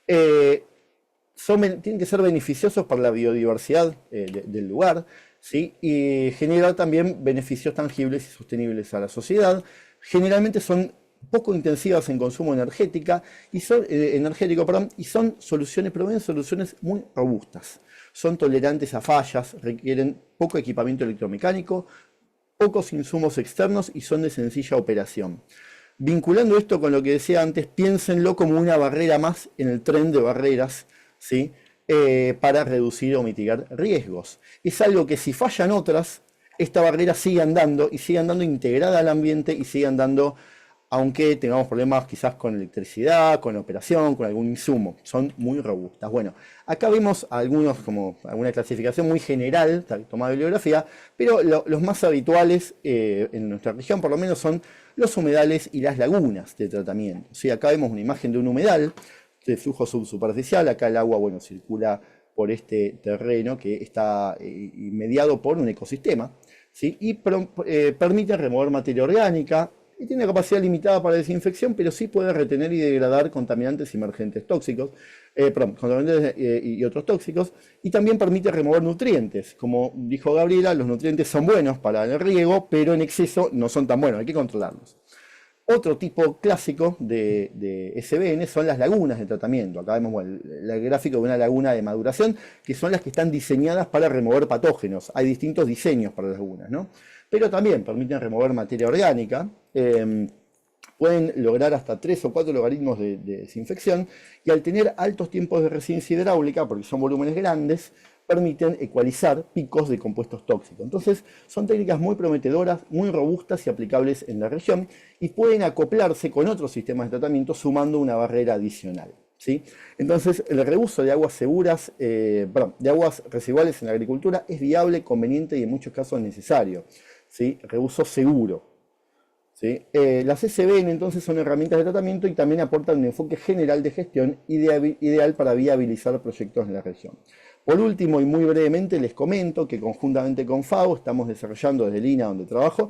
Tienen que ser beneficiosos para la biodiversidad del lugar, ¿sí? Y generar también beneficios tangibles y sostenibles a la sociedad. Generalmente son poco intensivas en consumo energético, y son soluciones, proveen soluciones muy robustas. Son tolerantes a fallas, requieren poco equipamiento electromecánico, pocos insumos externos y son de sencilla operación. Vinculando esto con lo que decía antes, piénsenlo como una barrera más en el tren de barreras, ¿sí? Para reducir o mitigar riesgos. Es algo que si fallan otras, esta barrera sigue andando y sigue andando integrada al ambiente y sigue andando aunque tengamos problemas quizás con electricidad, con operación, con algún insumo. Son muy robustas. Bueno, acá vemos alguna clasificación muy general, tomada de bibliografía, pero los más habituales en nuestra región por lo menos son los humedales y las lagunas de tratamiento. ¿Sí? Acá vemos una imagen de un humedal de flujo subsuperficial. Acá el agua, bueno, circula por este terreno que está mediado por un ecosistema, ¿sí? Y permite remover materia orgánica y tiene una capacidad limitada para desinfección, pero sí puede retener y degradar contaminantes emergentes tóxicos, contaminantes y otros tóxicos, y también permite remover nutrientes. Como dijo Gabriela, los nutrientes son buenos para el riego, pero en exceso no son tan buenos, hay que controlarlos. Otro tipo clásico de SBN son las lagunas de tratamiento. Acá vemos bueno, el gráfico de una laguna de maduración, que son las que están diseñadas para remover patógenos. Hay distintos diseños para las lagunas, ¿no? Pero también permiten remover materia orgánica. Pueden lograr hasta 3 o 4 logaritmos de desinfección, y al tener altos tiempos de residencia hidráulica, porque son volúmenes grandes, permiten ecualizar picos de compuestos tóxicos. Entonces, son técnicas muy prometedoras, muy robustas y aplicables en la región, y pueden acoplarse con otros sistemas de tratamiento sumando una barrera adicional, ¿sí? Entonces, el reuso de aguas seguras, de aguas residuales en la agricultura es viable, conveniente y en muchos casos necesario, ¿sí? Reuso seguro. ¿Sí? Las SBN entonces son herramientas de tratamiento y también aportan un enfoque general de gestión ideal para viabilizar proyectos en la región. Por último, y muy brevemente, les comento que conjuntamente con FAO estamos desarrollando desde el INA, donde trabajo,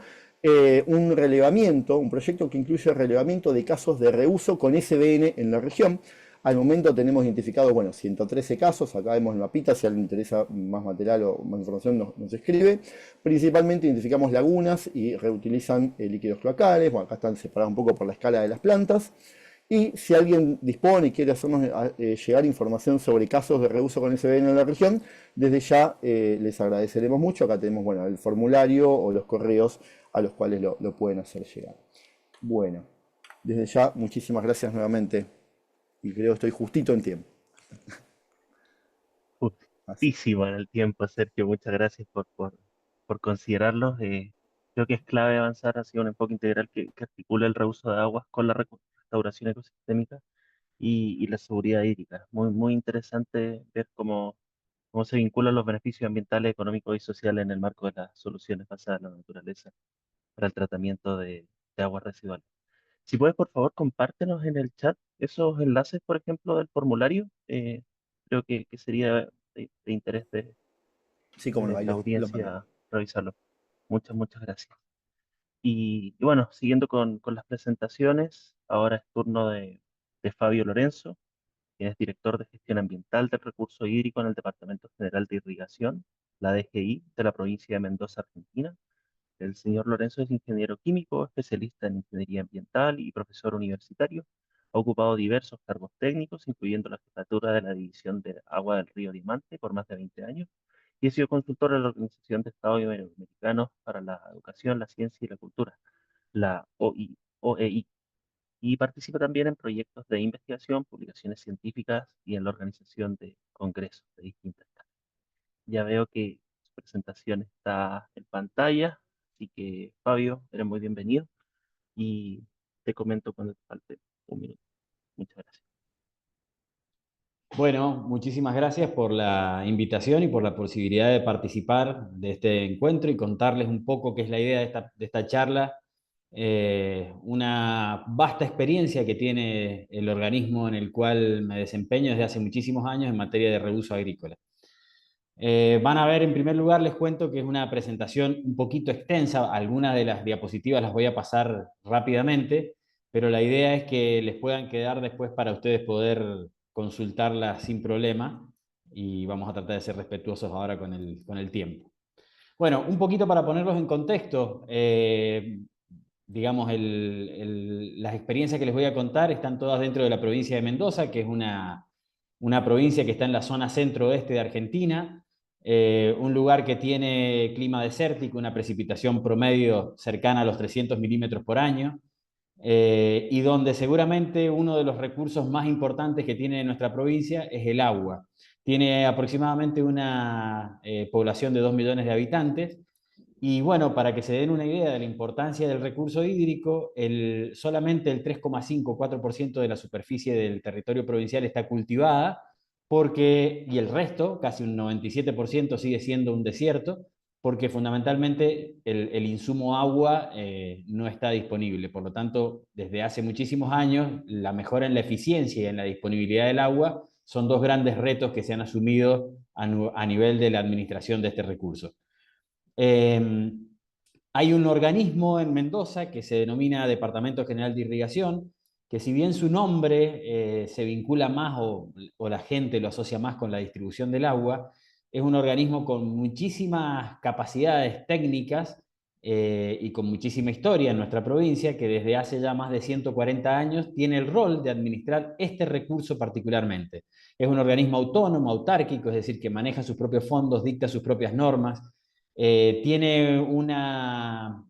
un relevamiento, un proyecto que incluye el relevamiento de casos de reuso con SBN en la región. Al momento tenemos identificados, bueno, 113 casos, acá vemos el mapita, si a alguien le interesa más material o más información nos escribe. Principalmente identificamos lagunas y reutilizan líquidos cloacales, bueno, acá están separados un poco por la escala de las plantas. Y si alguien dispone y quiere hacernos llegar información sobre casos de reuso con SBN en la región, desde ya les agradeceremos mucho. Acá tenemos bueno, el formulario o los correos a los cuales lo pueden hacer llegar. Bueno, desde ya muchísimas gracias nuevamente y creo que estoy justito en tiempo. Justísimo en el tiempo, Sergio. Muchas gracias por considerarlos. Creo que es clave avanzar hacia un enfoque integral que articule el reuso de aguas con la restauración ecosistémica y la seguridad hídrica. Muy, muy interesante ver cómo se vinculan los beneficios ambientales, económicos y sociales en el marco de las soluciones basadas en la naturaleza para el tratamiento de aguas residuales. Si puedes, por favor, compártenos en el chat esos enlaces, por ejemplo, del formulario. Creo que sería de interés Sí, como no, de ahí la los mando. audiencia revisarlo. Muchas, muchas gracias. Y bueno, siguiendo con las presentaciones, ahora es turno de Fabio Lorenzo, quien es director de gestión ambiental del recurso hídrico en el Departamento General de Irrigación, la DGI, de la provincia de Mendoza, Argentina. El señor Lorenzo es ingeniero químico, especialista en ingeniería ambiental y profesor universitario. Ha ocupado diversos cargos técnicos, incluyendo la jefatura de la División de Agua del Río Diamante por más de 20 años, y ha sido consultor de la Organización de Estados Iberoamericanos para la Educación, la Ciencia y la Cultura, la OEI, y participa también en proyectos de investigación, publicaciones científicas y en la organización de congresos de distintas áreas. Ya veo que su presentación está en pantalla, así que Fabio, eres muy bienvenido y te comento cuando te falte un minuto. Muchas gracias. Bueno, muchísimas gracias por la invitación y por la posibilidad de participar de este encuentro y contarles un poco qué es la idea de esta charla. Una vasta experiencia que tiene el organismo en el cual me desempeño desde hace muchísimos años en materia de reuso agrícola. Van a ver, en primer lugar, les cuento que es una presentación un poquito extensa. Algunas de las diapositivas las voy a pasar rápidamente, pero la idea es que les puedan quedar después para ustedes poder consultarlas sin problema, y vamos a tratar de ser respetuosos ahora con el tiempo. Bueno, un poquito para ponerlos en contexto, digamos, las experiencias que les voy a contar están todas dentro de la provincia de Mendoza, que es una provincia que está en la zona centro-oeste de Argentina, un lugar que tiene clima desértico, una precipitación promedio cercana a los 300 milímetros por año, y donde seguramente uno de los recursos más importantes que tiene nuestra provincia es el agua. Tiene aproximadamente una población de 2 millones de habitantes, y bueno, para que se den una idea de la importancia del recurso hídrico, solamente el 3,5-4% de la superficie del territorio provincial está cultivada, y el resto, casi un 97%, sigue siendo un desierto, porque fundamentalmente el insumo agua no está disponible. Por lo tanto, desde hace muchísimos años, la mejora en la eficiencia y en la disponibilidad del agua son dos grandes retos que se han asumido a nivel de la administración de este recurso. Hay un organismo en Mendoza que se denomina Departamento General de Irrigación, que si bien su nombre se vincula más o la gente lo asocia más con la distribución del agua, es un organismo con muchísimas capacidades técnicas y con muchísima historia en nuestra provincia, que desde hace ya más de 140 años tiene el rol de administrar este recurso particularmente. Es un organismo autónomo, autárquico, es decir, que maneja sus propios fondos, dicta sus propias normas, tiene una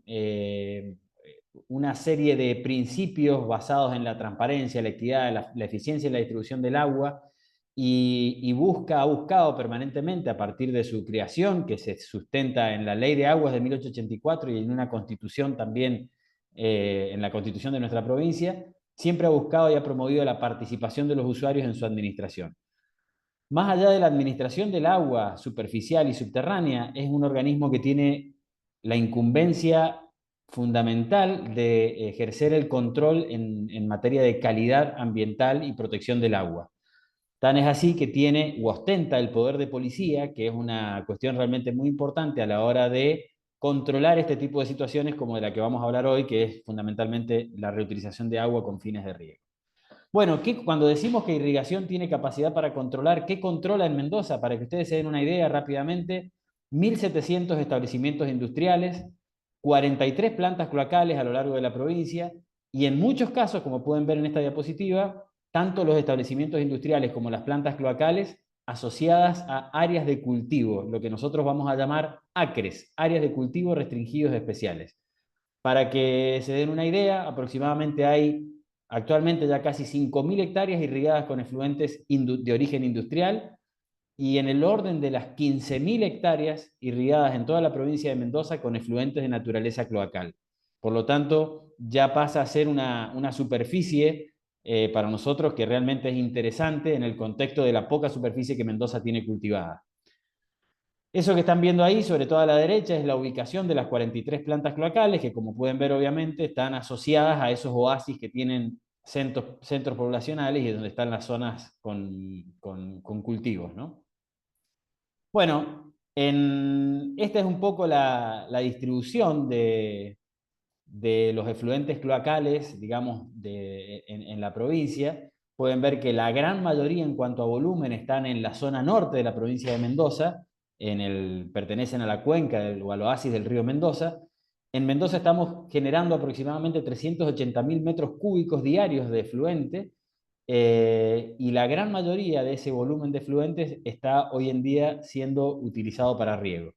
serie de principios basados en la transparencia, la equidad, la eficiencia y la distribución del agua, y ha buscado permanentemente a partir de su creación, que se sustenta en la Ley de Aguas de 1884 y en una constitución también, en la constitución de nuestra provincia, siempre ha buscado y ha promovido la participación de los usuarios en su administración. Más allá de la administración del agua superficial y subterránea, es un organismo que tiene la incumbencia fundamental de ejercer el control en materia de calidad ambiental y protección del agua. Tan es así que tiene o ostenta el poder de policía, que es una cuestión realmente muy importante a la hora de controlar este tipo de situaciones como de la que vamos a hablar hoy, que es fundamentalmente la reutilización de agua con fines de riego. Bueno, cuando decimos que irrigación tiene capacidad para controlar, ¿qué controla en Mendoza? Para que ustedes se den una idea rápidamente, 1.700 establecimientos industriales, 43 plantas cloacales a lo largo de la provincia, y en muchos casos, como pueden ver en esta diapositiva, tanto los establecimientos industriales como las plantas cloacales asociadas a áreas de cultivo, lo que nosotros vamos a llamar ACRES, áreas de cultivo restringidos especiales. Para que se den una idea, aproximadamente hay actualmente ya casi 5.000 hectáreas irrigadas con efluentes de origen industrial, y en el orden de las 15.000 hectáreas irrigadas en toda la provincia de Mendoza con efluentes de naturaleza cloacal. Por lo tanto, ya pasa a ser una superficie para nosotros que realmente es interesante en el contexto de la poca superficie que Mendoza tiene cultivada. Eso que están viendo ahí, sobre todo a la derecha, es la ubicación de las 43 plantas cloacales, que como pueden ver obviamente están asociadas a esos oasis que tienen centros poblacionales y donde están las zonas con cultivos, ¿no? Bueno, esta es un poco la distribución de los efluentes cloacales, digamos, en la provincia. Pueden ver que la gran mayoría en cuanto a volumen están en la zona norte de la provincia de Mendoza, pertenecen a la cuenca o al oasis del río Mendoza. En Mendoza estamos generando aproximadamente 380.000 metros cúbicos diarios de efluente, y la gran mayoría de ese volumen de efluentes está hoy en día siendo utilizado para riego.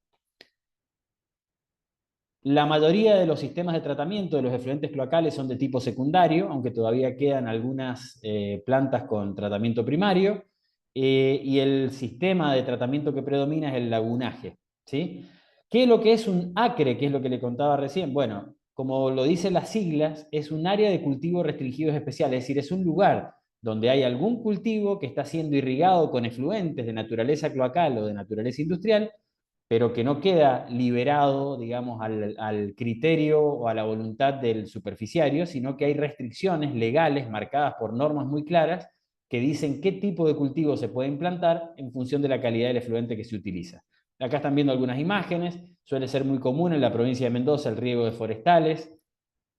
La mayoría de los sistemas de tratamiento de los efluentes cloacales son de tipo secundario, aunque todavía quedan algunas plantas con tratamiento primario, y el sistema de tratamiento que predomina es el lagunaje, ¿sí? ¿Qué es lo que es un ACRE? ¿Qué es lo que le contaba recién? Bueno, como lo dicen las siglas, es un área de cultivo restringidos especiales, es decir, es un lugar donde hay algún cultivo que está siendo irrigado con efluentes de naturaleza cloacal o de naturaleza industrial, pero que no queda liberado, digamos, al criterio o a la voluntad del superficiario, sino que hay restricciones legales marcadas por normas muy claras que dicen qué tipo de cultivo se puede implantar en función de la calidad del efluente que se utiliza. Acá están viendo algunas imágenes, suele ser muy común en la provincia de Mendoza el riego de forestales,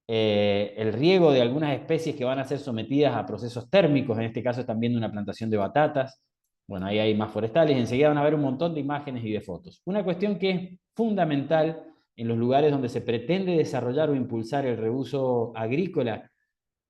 el riego de algunas especies que van a ser sometidas a procesos térmicos, en este caso están viendo una plantación de batatas. Bueno, ahí hay más forestales, y enseguida van a ver un montón de imágenes y de fotos. Una cuestión que es fundamental en los lugares donde se pretende desarrollar o impulsar el reuso agrícola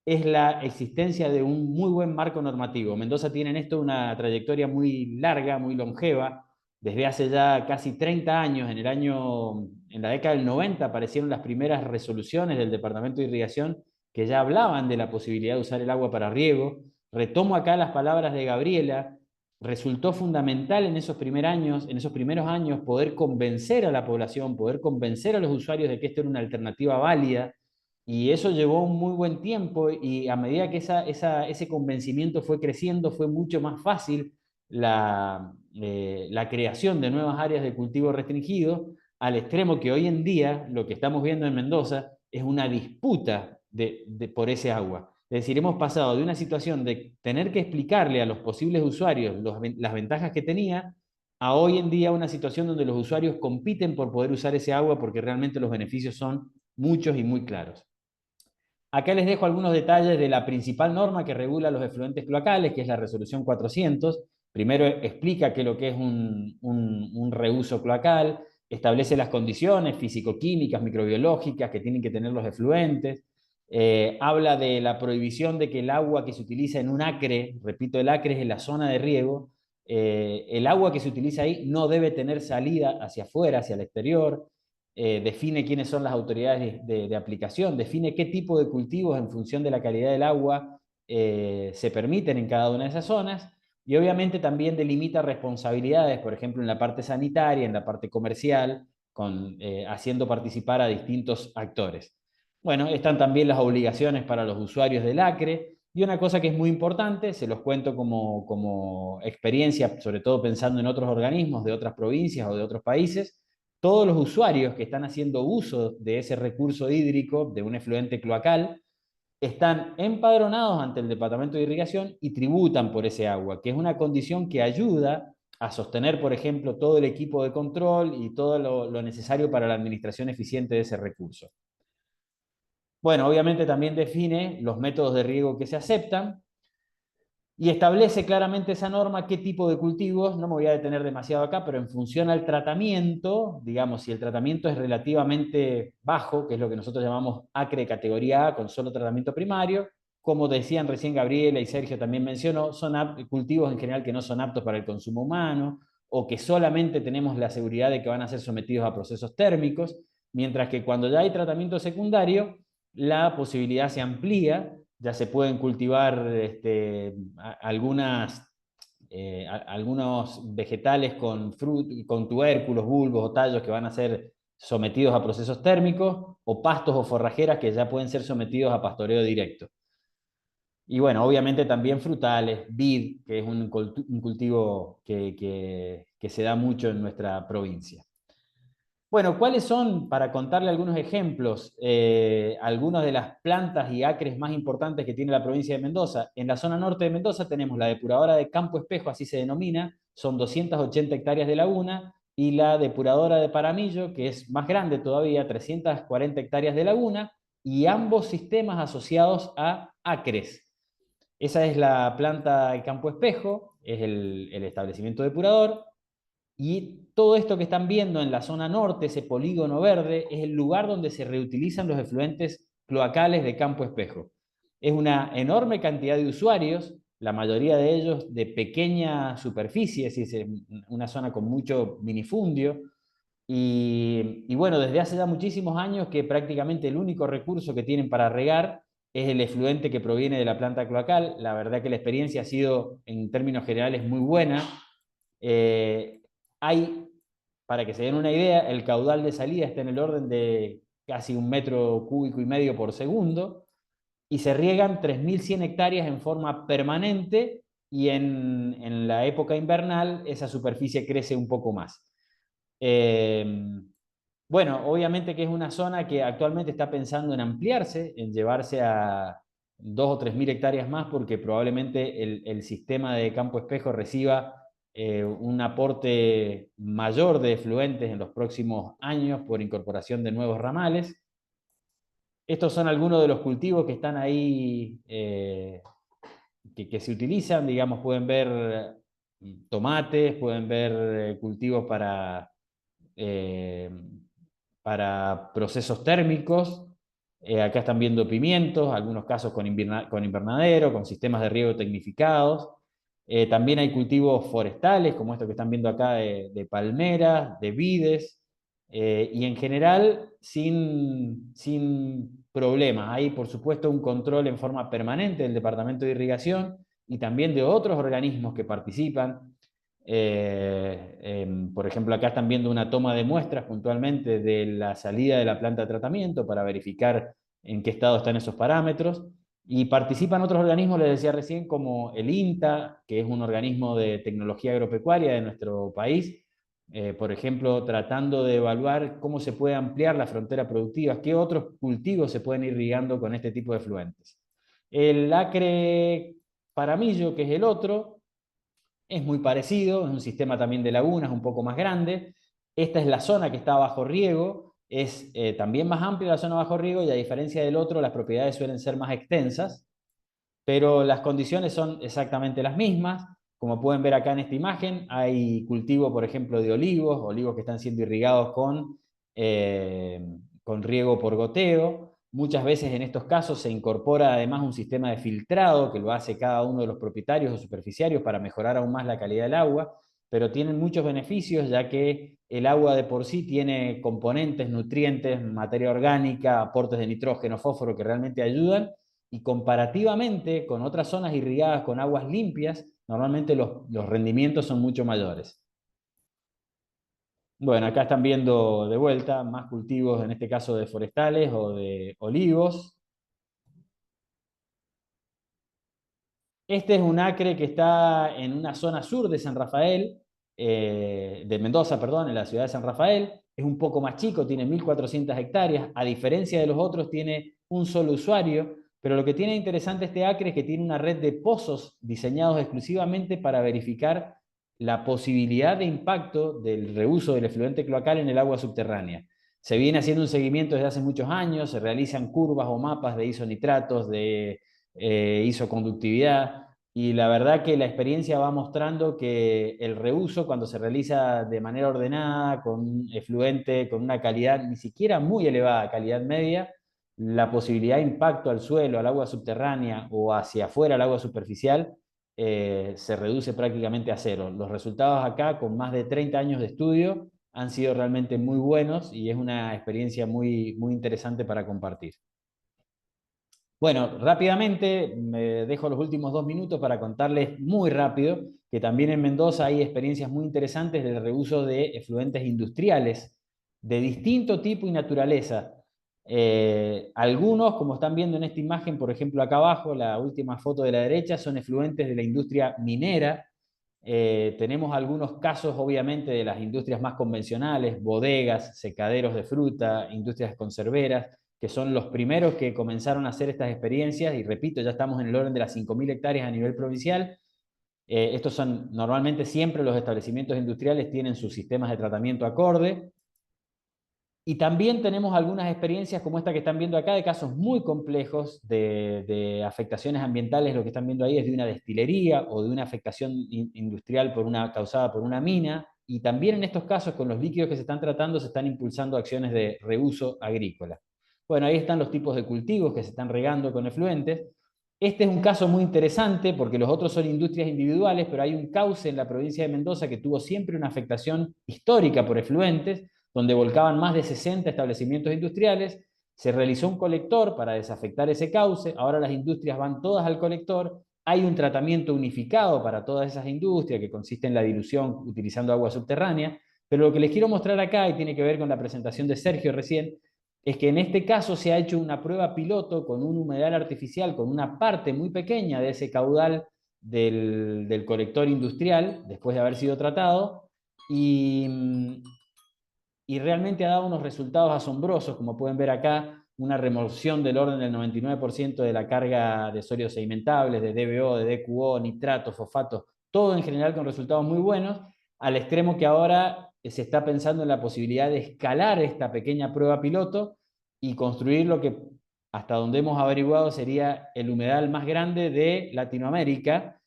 es la existencia de un muy buen marco normativo. Mendoza tiene en esto una trayectoria muy larga, muy longeva. Desde hace ya casi 30 años, en la década del 90, aparecieron las primeras resoluciones del Departamento de Irrigación que ya hablaban de la posibilidad de usar el agua para riego. Retomo acá las palabras de Gabriela. Resultó fundamental en esos primeros años poder convencer a la población, poder convencer a los usuarios de que esto era una alternativa válida, y eso llevó un muy buen tiempo, y a medida que ese convencimiento fue creciendo, fue mucho más fácil la creación de nuevas áreas de cultivo restringido, al extremo que hoy en día lo que estamos viendo en Mendoza es una disputa por ese agua. Es decir, hemos pasado de una situación de tener que explicarle a los posibles usuarios las ventajas que tenía, a hoy en día una situación donde los usuarios compiten por poder usar ese agua porque realmente los beneficios son muchos y muy claros. Acá les dejo algunos detalles de la principal norma que regula los efluentes cloacales, que es la resolución 400. Primero explica qué es lo que es un reuso cloacal, establece las condiciones físico-químicas, microbiológicas que tienen que tener los efluentes, habla de la prohibición de que el agua que se utiliza en un acre, repito, el acre es la zona de riego, el agua que se utiliza ahí no debe tener salida hacia afuera, hacia el exterior, define quiénes son las autoridades de aplicación, define qué tipo de cultivos en función de la calidad del agua se permiten en cada una de esas zonas, y obviamente también delimita responsabilidades, por ejemplo, en la parte sanitaria, en la parte comercial, haciendo participar a distintos actores. Bueno, están también las obligaciones para los usuarios del acre, y una cosa que es muy importante, se los cuento como experiencia, sobre todo pensando en otros organismos de otras provincias o de otros países, todos los usuarios que están haciendo uso de ese recurso hídrico, de un efluente cloacal, están empadronados ante el Departamento de Irrigación y tributan por ese agua, que es una condición que ayuda a sostener, por ejemplo, todo el equipo de control y todo lo necesario para la administración eficiente de ese recurso. Bueno, obviamente también define los métodos de riego que se aceptan y establece claramente esa norma qué tipo de cultivos, no me voy a detener demasiado acá, pero en función al tratamiento, digamos, si el tratamiento es relativamente bajo, que es lo que nosotros llamamos acre categoría A, con solo tratamiento primario, como decían recién Gabriela y Sergio también mencionó, son cultivos en general que no son aptos para el consumo humano, o que solamente tenemos la seguridad de que van a ser sometidos a procesos térmicos, mientras que cuando ya hay tratamiento secundario, la posibilidad se amplía, ya se pueden cultivar algunos vegetales con tubérculos, bulbos o tallos que van a ser sometidos a procesos térmicos, o pastos o forrajeras que ya pueden ser sometidos a pastoreo directo. Y bueno, obviamente también frutales, vid, que es un cultivo que se da mucho en nuestra provincia. Bueno, ¿cuáles son, para contarle algunos ejemplos, algunas de las plantas y acres más importantes que tiene la provincia de Mendoza? En la zona norte de Mendoza tenemos la depuradora de Campo Espejo, así se denomina, son 280 hectáreas de laguna, y la depuradora de Paramillo, que es más grande todavía, 340 hectáreas de laguna, y ambos sistemas asociados a acres. Esa es la planta de Campo Espejo, es el establecimiento depurador. Y todo esto que están viendo en la zona norte, ese polígono verde, es el lugar donde se reutilizan los efluentes cloacales de Campo Espejo. Es una enorme cantidad de usuarios, la mayoría de ellos de pequeña superficie, es decir, una zona con mucho minifundio. Y bueno, desde hace ya muchísimos años que prácticamente el único recurso que tienen para regar es el efluente que proviene de la planta cloacal. La verdad que la experiencia ha sido, en términos generales, muy buena. Hay, para que se den una idea, el caudal de salida está en el orden de casi 1,5 metros cúbicos por segundo, y se riegan 3.100 hectáreas en forma permanente, y en la época invernal esa superficie crece un poco más. Bueno, obviamente que es una zona que actualmente está pensando en ampliarse, en llevarse a 2.000 o 3.000 hectáreas más, porque probablemente el sistema de Campo Espejo reciba un aporte mayor de efluentes en los próximos años por incorporación de nuevos ramales. Estos son algunos de los cultivos que están ahí, que se utilizan, digamos, pueden ver tomates, pueden ver cultivos para procesos térmicos. Acá están viendo pimientos, algunos casos con invernadero, con sistemas de riego tecnificados. También hay cultivos forestales, como esto que están viendo acá de palmeras, de vides, y en general sin problemas. Hay, por supuesto, un control en forma permanente del Departamento de Irrigación y también de otros organismos que participan. Por ejemplo, acá están viendo una toma de muestras puntualmente de la salida de la planta de tratamiento para verificar en qué estado están esos parámetros. Y participan otros organismos, les decía recién, como el INTA, que es un organismo de tecnología agropecuaria de nuestro país, por ejemplo, tratando de evaluar cómo se puede ampliar la frontera productiva, qué otros cultivos se pueden ir irrigando con este tipo de efluentes. El acre Paramillo, que es el otro, es muy parecido, es un sistema también de lagunas un poco más grande. Esta es la zona que está bajo riego, es también más amplia la zona bajo riego, y a diferencia del otro, las propiedades suelen ser más extensas, pero las condiciones son exactamente las mismas, Como pueden ver acá en esta imagen, hay cultivo, por ejemplo, de olivos que están siendo irrigados con riego por goteo. Muchas veces en estos casos se incorpora además un sistema de filtrado que lo hace cada uno de los propietarios o superficiarios para mejorar aún más la calidad del agua, pero tienen muchos beneficios ya que el agua de por sí tiene componentes, nutrientes, materia orgánica, aportes de nitrógeno, fósforo que realmente ayudan, y comparativamente con otras zonas irrigadas con aguas limpias, normalmente los rendimientos son mucho mayores. Bueno, acá están viendo de vuelta más cultivos, en este caso de forestales o de olivos. Este es un acre que está en una zona sur de San Rafael, de Mendoza, perdón, en la ciudad de San Rafael. Es un poco más chico, tiene 1.400 hectáreas. A diferencia de los otros, tiene un solo usuario. Pero lo que tiene interesante este acre es que tiene una red de pozos diseñados exclusivamente para verificar la posibilidad de impacto del reuso del efluente cloacal en el agua subterránea. Se viene haciendo un seguimiento desde hace muchos años, se realizan curvas o mapas de isonitratos, de isoconductividad, y la verdad que la experiencia va mostrando que el reuso, cuando se realiza de manera ordenada, con un efluente, con una calidad ni siquiera muy elevada, calidad media, la posibilidad de impacto al suelo, al agua subterránea o hacia afuera, al agua superficial, se reduce prácticamente a cero. Los resultados acá, con más de 30 años de estudio, han sido realmente muy buenos y es una experiencia muy, muy interesante para compartir. Bueno, rápidamente, me dejo los últimos 2 minutos para contarles muy rápido que también en Mendoza hay experiencias muy interesantes del reuso de efluentes industriales de distinto tipo y naturaleza. Algunos, como están viendo en esta imagen, por ejemplo acá abajo, la última foto de la derecha, son efluentes de la industria minera. Tenemos algunos casos, obviamente, de las industrias más convencionales, bodegas, secaderos de fruta, industrias conserveras, que son los primeros que comenzaron a hacer estas experiencias, y repito, ya estamos en el orden de las 5.000 hectáreas a nivel provincial. Estos son, normalmente siempre los establecimientos industriales tienen sus sistemas de tratamiento acorde, y también tenemos algunas experiencias como esta que están viendo acá, de casos muy complejos de afectaciones ambientales. Lo que están viendo ahí es de una destilería o de una afectación industrial causada por una mina, y también en estos casos, con los líquidos que se están tratando, se están impulsando acciones de reuso agrícola. Bueno, ahí están los tipos de cultivos que se están regando con efluentes. Este es un caso muy interesante porque los otros son industrias individuales, pero hay un cauce en la provincia de Mendoza que tuvo siempre una afectación histórica por efluentes, donde volcaban más de 60 establecimientos industriales. Se realizó un colector para desafectar ese cauce, ahora las industrias van todas al colector, hay un tratamiento unificado para todas esas industrias que consiste en la dilución utilizando agua subterránea, pero lo que les quiero mostrar acá, y tiene que ver con la presentación de Sergio recién, es que en este caso se ha hecho una prueba piloto con un humedal artificial, con una parte muy pequeña de ese caudal del colector industrial, después de haber sido tratado, y realmente ha dado unos resultados asombrosos, como pueden ver acá, una remoción del orden del 99% de la carga de sólidos sedimentables, de DBO, de DQO, nitratos, fosfatos, todo en general con resultados muy buenos, al extremo que ahora se está pensando en la posibilidad de escalar esta pequeña prueba piloto y construir lo que, hasta donde hemos averiguado, sería el humedal más grande de Latinoamérica,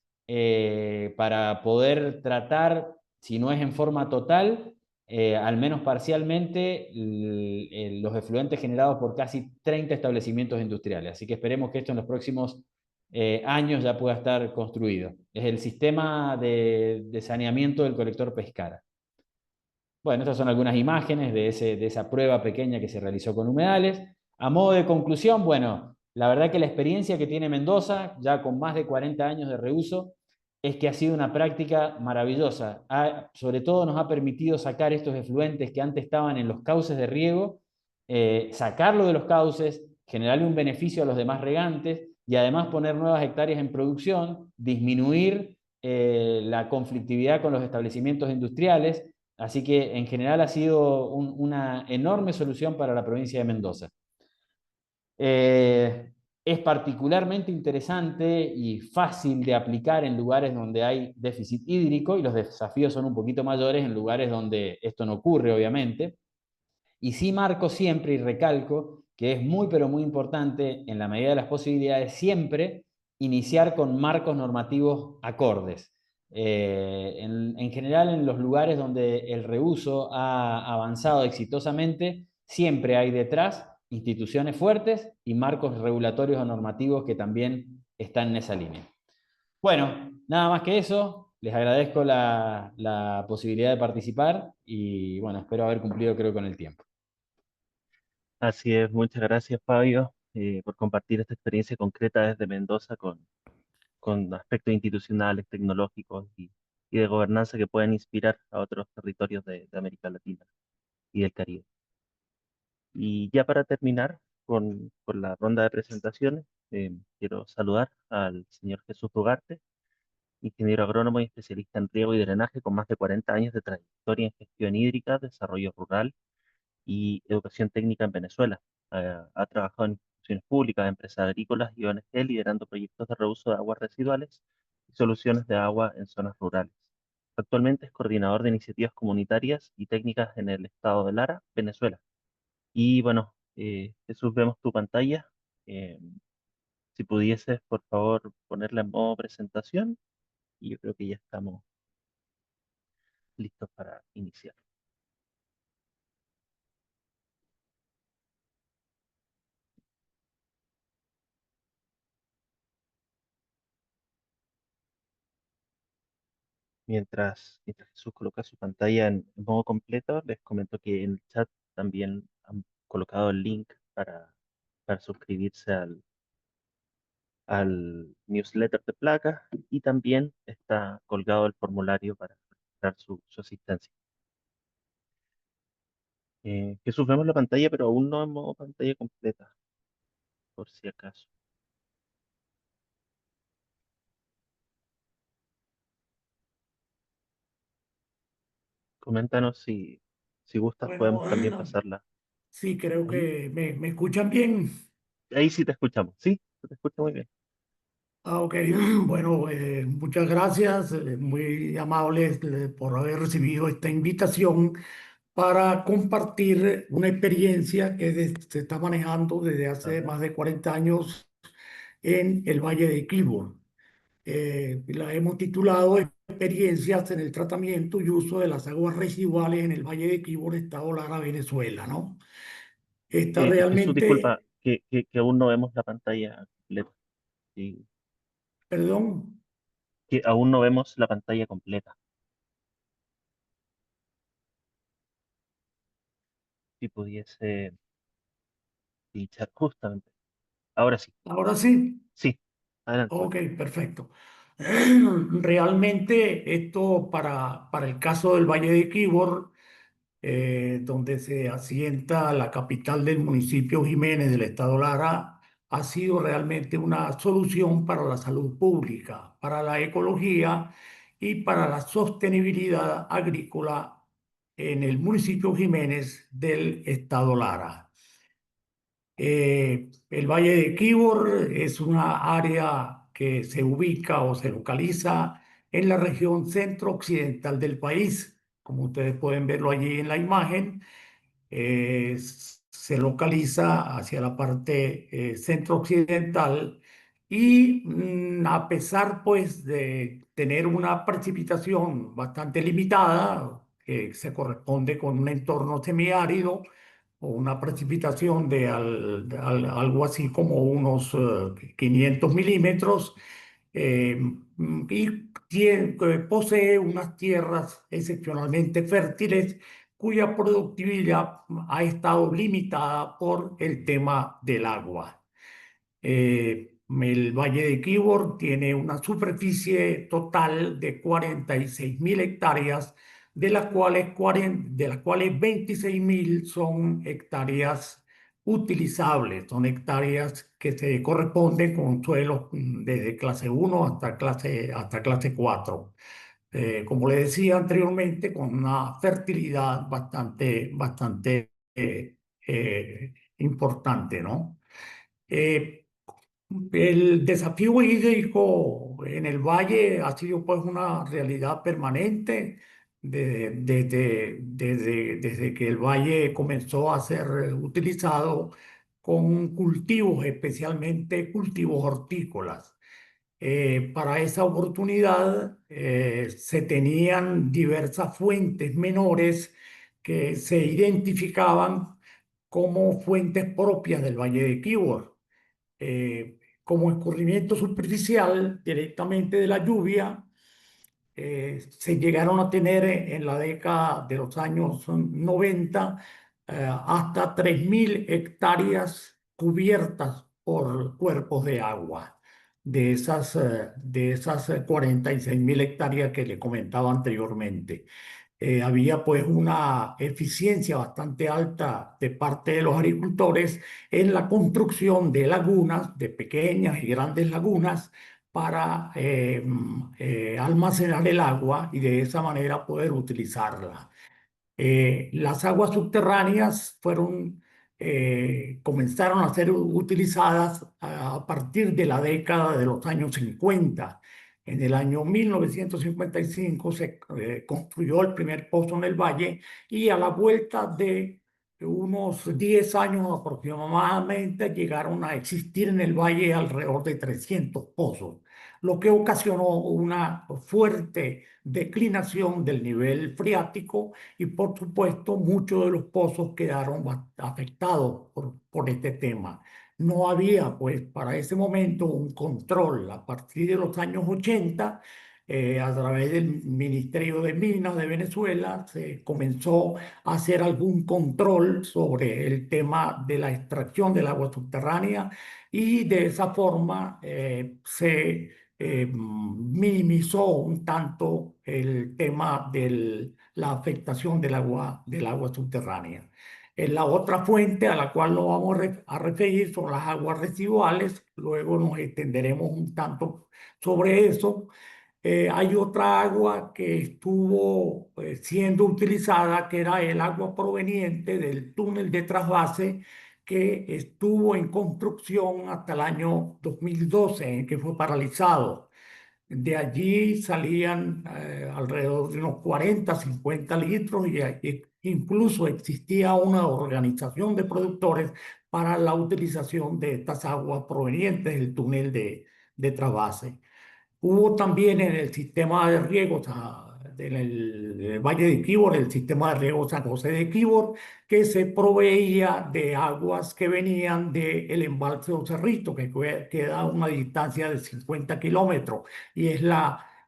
para poder tratar, si no es en forma total, al menos parcialmente, los efluentes generados por casi 30 establecimientos industriales. Así que esperemos que esto en los próximos años ya pueda estar construido. Es el sistema de saneamiento del colector Pescara. Bueno, estas son algunas imágenes de esa prueba pequeña que se realizó con humedales. A modo de conclusión, bueno, la verdad que la experiencia que tiene Mendoza, ya con más de 40 años de reuso, es que ha sido una práctica maravillosa. Sobre todo nos ha permitido sacar estos efluentes que antes estaban en los cauces de riego, sacarlo de los cauces, generarle un beneficio a los demás regantes y además poner nuevas hectáreas en producción, disminuir la conflictividad con los establecimientos industriales. Así que en general ha sido una enorme solución para la provincia de Mendoza. Es particularmente interesante y fácil de aplicar en lugares donde hay déficit hídrico, y los desafíos son un poquito mayores en lugares donde esto no ocurre, obviamente. Y sí marco siempre y recalco que es muy pero muy importante, en la medida de las posibilidades, siempre iniciar con marcos normativos acordes. En general, en los lugares donde el reuso ha avanzado exitosamente, siempre hay detrás instituciones fuertes y marcos regulatorios o normativos que también están en esa línea. Bueno, nada más que eso. Les agradezco la posibilidad de participar y bueno, espero haber cumplido creo con el tiempo. Así es, muchas gracias, Fabio, por compartir esta experiencia concreta desde Mendoza con aspectos institucionales, tecnológicos y de gobernanza que pueden inspirar a otros territorios de América Latina y del Caribe. Y ya para terminar con la ronda de presentaciones, quiero saludar al señor Jesús Rugarte, ingeniero agrónomo y especialista en riego y drenaje con más de 40 años de trayectoria en gestión hídrica, desarrollo rural y educación técnica en Venezuela. Ha trabajado en instituciones públicas, empresas agrícolas y ONG liderando proyectos de reuso de aguas residuales y soluciones de agua en zonas rurales. Actualmente es coordinador de iniciativas comunitarias y técnicas en el estado de Lara, Venezuela. Y bueno, Jesús, vemos tu pantalla. Eh, si pudieses, por favor, ponerla en modo presentación y yo creo que ya estamos listos para iniciar. Mientras Jesús coloca su pantalla en modo completo, les comento que en el chat también han colocado el link para suscribirse al newsletter de Placa y también está colgado el formulario para registrar su asistencia. Jesús, vemos la pantalla, pero aún no en modo pantalla completa, por si acaso. Coméntanos si gustas, Bueno, podemos también pasarla sí, creo ahí. que me escuchan bien. Ahí sí te escuchamos, sí, se te escucha muy bien. Ah, ok, bueno, muchas gracias, muy amables por haber recibido esta invitación para compartir una experiencia que se está manejando desde hace Ajá. más de 40 años en el Valle de Quibor. La hemos titulado Experiencias en el tratamiento y uso de las aguas residuales en el Valle de Quibor, Estado Lara, Venezuela, ¿no? Está Jesús, disculpa, realmente, que aún no vemos la pantalla completa. Sí, perdón. que aún no vemos la pantalla completa. Si pudiese pinchar justamente. Ahora sí, Ahora sí, sí, adelante. ok, perfecto. Realmente esto para el caso del Valle de Quibor, donde se asienta la capital del municipio Jiménez del estado Lara, ha sido realmente una solución para la salud pública, para la ecología y para la sostenibilidad agrícola en el municipio Jiménez del estado Lara. El Valle de Quibor es una área que se ubica o se localiza en la región centro-occidental del país. Como ustedes pueden verlo allí en la imagen, se localiza hacia la parte centro-occidental y a pesar pues de tener una precipitación bastante limitada, que se corresponde con un entorno semiárido, o una precipitación de algo así como unos 500 milímetros, eh, y posee unas tierras excepcionalmente fértiles cuya productividad ha estado limitada por el tema del agua. El Valle de Quibor tiene una superficie total de 46.000 hectáreas, de las cuales 26.000 son hectáreas utilizables, son hectáreas que se corresponden con suelos desde clase 1 hasta clase 4. Como le decía anteriormente, con una fertilidad bastante importante, ¿no? Eh, el desafío hídrico en el valle ha sido pues una realidad permanente desde que el valle comenzó a ser utilizado con cultivos, especialmente cultivos hortícolas. Para esa oportunidad se tenían diversas fuentes menores que se identificaban como fuentes propias del Valle de Quíbor, como escurrimiento superficial directamente de la lluvia. Se llegaron a tener en la década de los años 90 hasta 3.000 hectáreas cubiertas por cuerpos de agua. De esas 46.000 hectáreas que le comentaba anteriormente. Había pues una eficiencia bastante alta de parte de los agricultores en la construcción de lagunas, de pequeñas y grandes lagunas, para almacenar el agua y de esa manera poder utilizarla. Las aguas subterráneas comenzaron a ser utilizadas a partir de la década de los años 50. En el año 1955 se construyó el primer pozo en el valle y a la vuelta de unos 10 años aproximadamente llegaron a existir en el valle alrededor de 300 pozos, lo que ocasionó una fuerte declinación del nivel freático y por supuesto muchos de los pozos quedaron afectados por este tema. No había pues para ese momento un control. A partir de los años 80, a través del Ministerio de Minas de Venezuela, se comenzó a hacer algún control sobre el tema de la extracción del agua subterránea y de esa forma se minimizó un tanto el tema de la afectación del agua subterránea. La otra fuente a la cual nos vamos a referir son las aguas residuales. Luego nos extenderemos un tanto sobre eso. Hay otra agua que estuvo siendo utilizada, que era el agua proveniente del túnel de trasvase que estuvo en construcción hasta el año 2012, en que fue paralizado. De allí salían alrededor de unos 40, 50 litros y incluso existía una organización de productores para la utilización de estas aguas provenientes del túnel de trasvase. Hubo también en el sistema de riego, en el Valle de Quíbor, el sistema de riego San José de Quíbor, que se proveía de aguas que venían del embalse de Cerrito, que queda a una distancia de 50 kilómetros, y es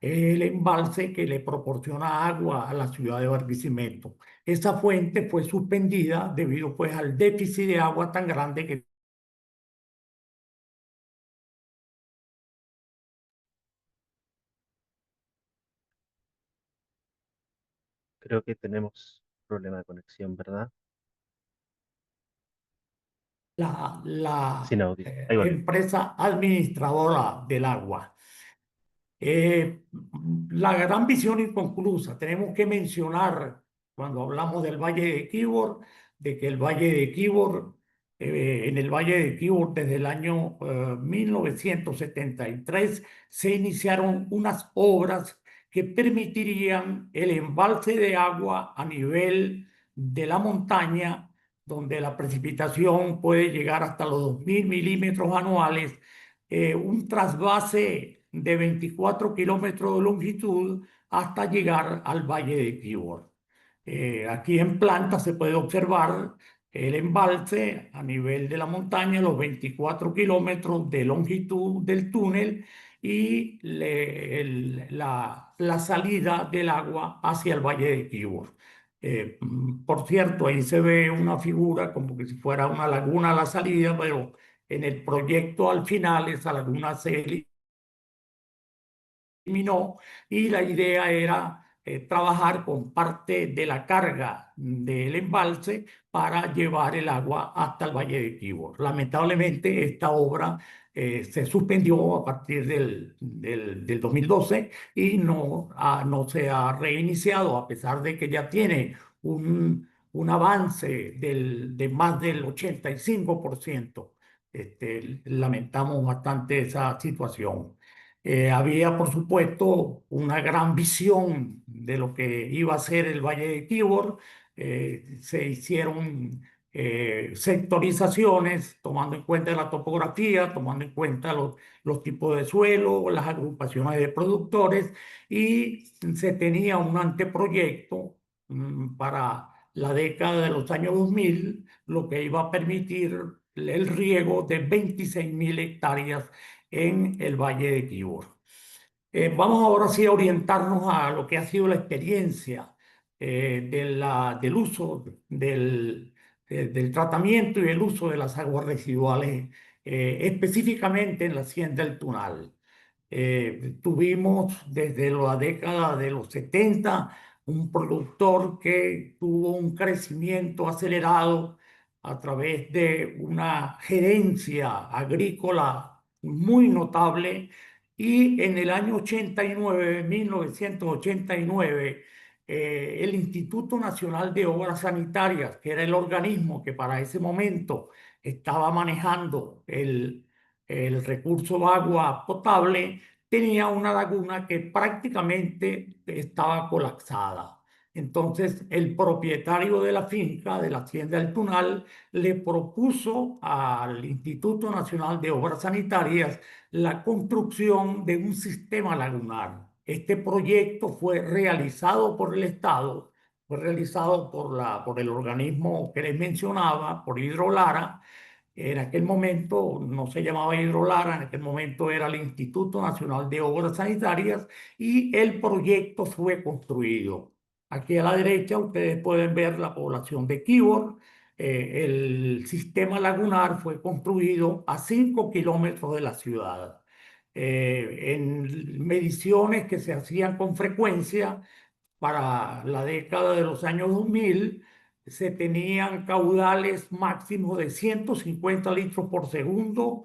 el embalse que le proporciona agua a la ciudad de Barquisimeto. Esa fuente fue suspendida debido pues al déficit de agua tan grande que Creo que tenemos problema de conexión, ¿verdad? la, Sin la audio. Ahí volvió. empresa administradora del agua. Eh, la gran visión inconclusa, tenemos que mencionar cuando hablamos del Valle de Quíbor, de que el Valle de Quíbor, en el Valle de Quíbor desde el año 1973 se iniciaron unas obras que permitirían el embalse de agua a nivel de la montaña, donde la precipitación puede llegar hasta los 2.000 milímetros anuales, un trasvase de 24 kilómetros de longitud hasta llegar al Valle de Quíbor. Aquí en planta se puede observar el embalse a nivel de la montaña, los 24 kilómetros de longitud del túnel y la salida del agua hacia el Valle de Quíbor. Por cierto, ahí se ve una figura como que si fuera una laguna a la salida, pero en el proyecto al final esa laguna se eliminó y la idea era trabajar con parte de la carga del embalse para llevar el agua hasta el Valle de Quíbor. Lamentablemente esta obra se suspendió a partir del 2012 y no se ha reiniciado, a pesar de que ya tiene un avance de más del 85%. Lamentamos bastante esa situación. Había, por supuesto, una gran visión de lo que iba a ser el Valle de Quíbor. Se hicieron sectorizaciones, tomando en cuenta la topografía, tomando en cuenta los tipos de suelo, las agrupaciones de productores, y se tenía un anteproyecto para la década de los años 2000, lo que iba a permitir el riego de 26.000 hectáreas en el Valle de Quibor. Vamos ahora sí a orientarnos a lo que ha sido la experiencia del uso del tratamiento y el uso de las aguas residuales, específicamente en la hacienda El Tunal. Tuvimos desde la década de los 70 un productor que tuvo un crecimiento acelerado a través de una gerencia agrícola muy notable, y en el año 89, 1989, el Instituto Nacional de Obras Sanitarias, que era el organismo que para ese momento estaba manejando el recurso de agua potable, tenía una laguna que prácticamente estaba colapsada. Entonces, el propietario de la finca, de la hacienda El Tunal, le propuso al Instituto Nacional de Obras Sanitarias la construcción de un sistema lagunar. Este proyecto fue realizado por el Estado, fue realizado por el organismo que les mencionaba, por Hidrolara. En aquel momento no se llamaba Hidrolara, en aquel momento era el Instituto Nacional de Obras Sanitarias, y el proyecto fue construido. Aquí a la derecha ustedes pueden ver la población de Quibor. El sistema lagunar fue construido a 5 kilómetros de la ciudad. En mediciones que se hacían con frecuencia, para la década de los años 2000, se tenían caudales máximos de 150 litros por segundo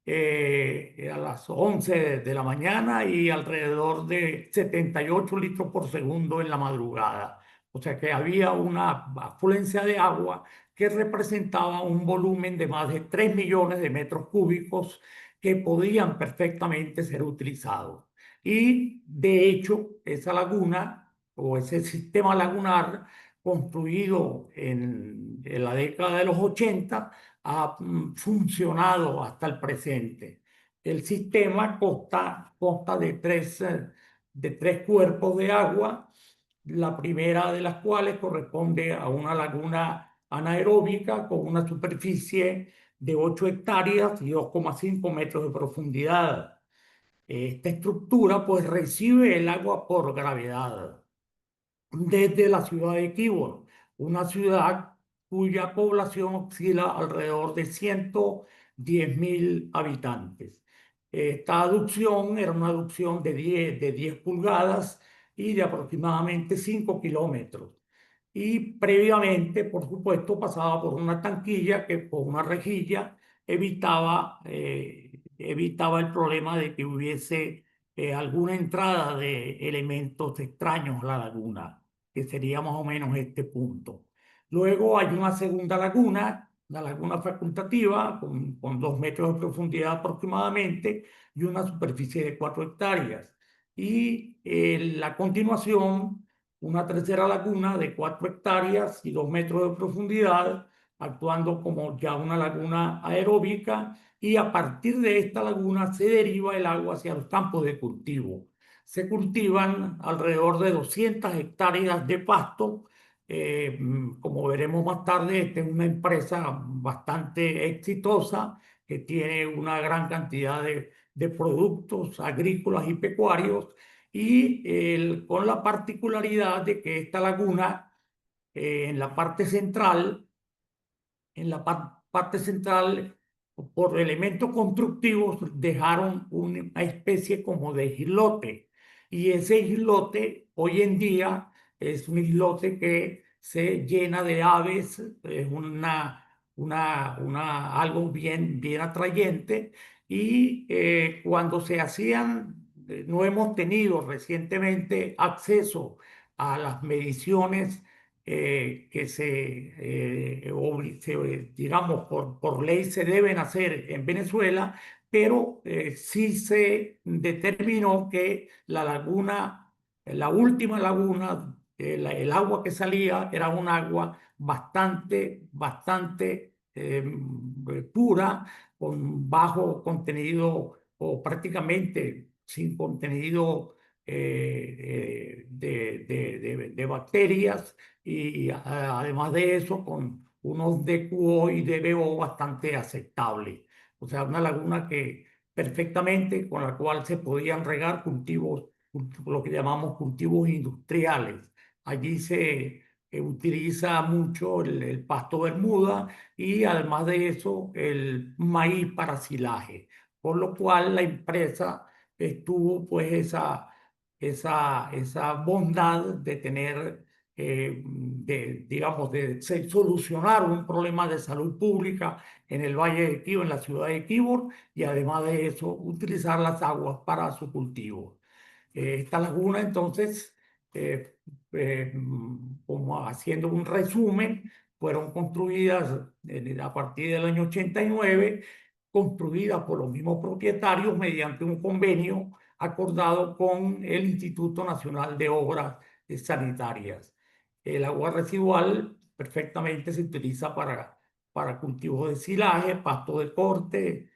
a las 11 de la mañana, y alrededor de 78 litros por segundo en la madrugada. O sea que había una afluencia de agua que representaba un volumen de más de 3 millones de metros cúbicos que podían perfectamente ser utilizados. Y de hecho, esa laguna o ese sistema lagunar construido en la década de los 80 ha funcionado hasta el presente. El sistema consta de tres cuerpos de agua, la primera de las cuales corresponde a una laguna anaeróbica con una superficie de 8 hectáreas y 2,5 metros de profundidad. Esta estructura pues recibe el agua por gravedad desde la ciudad de Quibor, una ciudad cuya población oscila alrededor de 110.000 habitantes. Esta aducción era una aducción de 10 pulgadas y de aproximadamente 5 kilómetros. Y previamente, por supuesto, pasaba por una tanquilla que con una rejilla evitaba el problema de que hubiese alguna entrada de elementos extraños a la laguna, que sería más o menos este punto. Luego hay una segunda laguna, la laguna facultativa, con 2 metros de profundidad aproximadamente y una superficie de 4 hectáreas. Y la continuación, una tercera laguna de 4 hectáreas y 2 metros de profundidad, actuando como ya una laguna aeróbica, y a partir de esta laguna se deriva el agua hacia los campos de cultivo. Se cultivan alrededor de 200 hectáreas de pasto. Como veremos más tarde, esta es una empresa bastante exitosa que tiene una gran cantidad de productos agrícolas y pecuarios, y con la particularidad de que esta laguna, en la parte central, parte central, por elementos constructivos, dejaron una especie como de islote. Y ese islote hoy en día es un islote que se llena de aves, es algo bien atrayente. Y cuando se hacían, no hemos tenido recientemente acceso a las mediciones que digamos, por ley se deben hacer en Venezuela, pero sí se determinó que la última laguna el agua que salía era un agua bastante pura, con bajo contenido o prácticamente sin contenido de bacterias y además de eso con unos DQO y DBO bastante aceptables. O sea, una laguna que perfectamente con la cual se podían regar cultivos, lo que llamamos cultivos industriales. Allí se utiliza mucho el pasto bermuda y además de eso el maíz para silaje, por lo cual la empresa tuvo pues esa bondad de tener, digamos, solucionar un problema de salud pública en el Valle de Quibor, en la ciudad de Quibor, y además de eso utilizar las aguas para su cultivo. Esta laguna, entonces, eh, como haciendo un resumen, fueron construidas a partir del año 89, construidas por los mismos propietarios mediante un convenio acordado con el Instituto Nacional de Obras Sanitarias. El agua residual perfectamente se utiliza para cultivos de silaje, pasto de corte,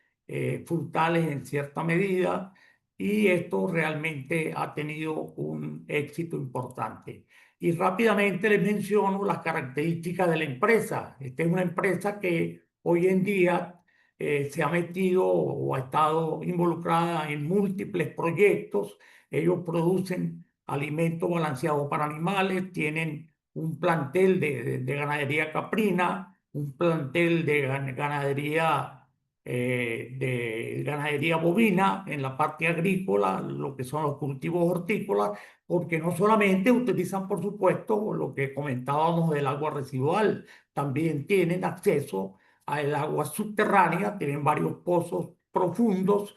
frutales en cierta medida, y esto realmente ha tenido un éxito importante. Y rápidamente les menciono las características de la empresa. Esta es una empresa que hoy en día se ha metido o ha estado involucrada en múltiples proyectos. Ellos producen alimentos balanceados para animales, tienen un plantel de ganadería caprina, un plantel de ganadería bovina en la parte agrícola, lo que son los cultivos hortícolas, porque no solamente utilizan, por supuesto, lo que comentábamos del agua residual, también tienen acceso al agua subterránea, tienen varios pozos profundos,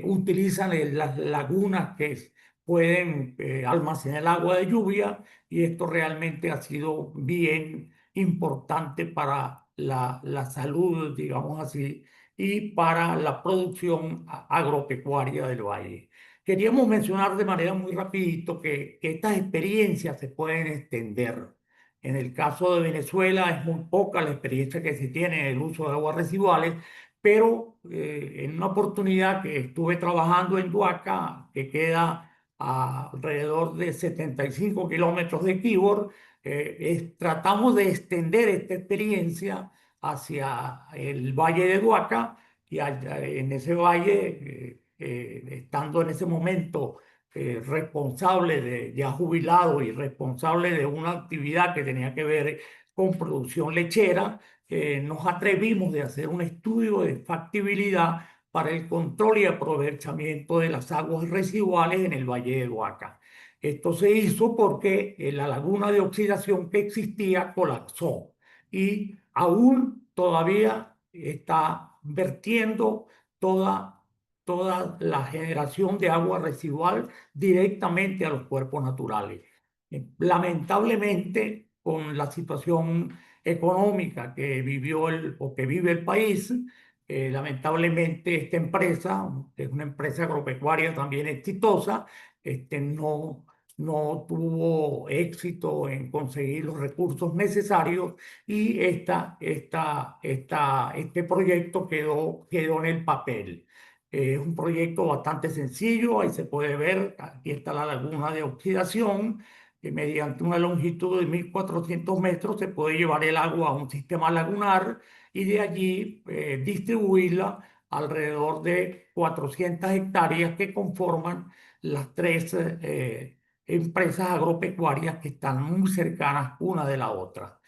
utilizan las lagunas que pueden almacenar el agua de lluvia, y esto realmente ha sido bien importante para la salud, digamos así, y para la producción agropecuaria del valle. Queríamos mencionar de manera muy rapidito que estas experiencias se pueden extender. En el caso de Venezuela es muy poca la experiencia que se tiene en el uso de aguas residuales, pero en una oportunidad que estuve trabajando en Duaca, que queda a alrededor de 75 kilómetros de Quibor, tratamos de extender esta experiencia hacia el Valle de Duaca, y en ese valle, estando en ese momento responsable ya jubilado y responsable de una actividad que tenía que ver con producción lechera, nos atrevimos de hacer un estudio de factibilidad para el control y aprovechamiento de las aguas residuales en el Valle de Duaca. Esto se hizo porque la laguna de oxidación que existía colapsó y aún todavía está vertiendo toda la generación de agua residual directamente a los cuerpos naturales. Lamentablemente, con la situación económica que vivió o que vive el país, lamentablemente esta empresa, que es una empresa agropecuaria también exitosa, no tuvo éxito en conseguir los recursos necesarios, y este proyecto quedó en el papel. Es un proyecto bastante sencillo, ahí se puede ver, aquí está la laguna de oxidación, que mediante una longitud de 1.400 metros se puede llevar el agua a un sistema lagunar y de allí distribuirla alrededor de 400 hectáreas que conforman las tres empresas agropecuarias que están muy cercanas una de la otra.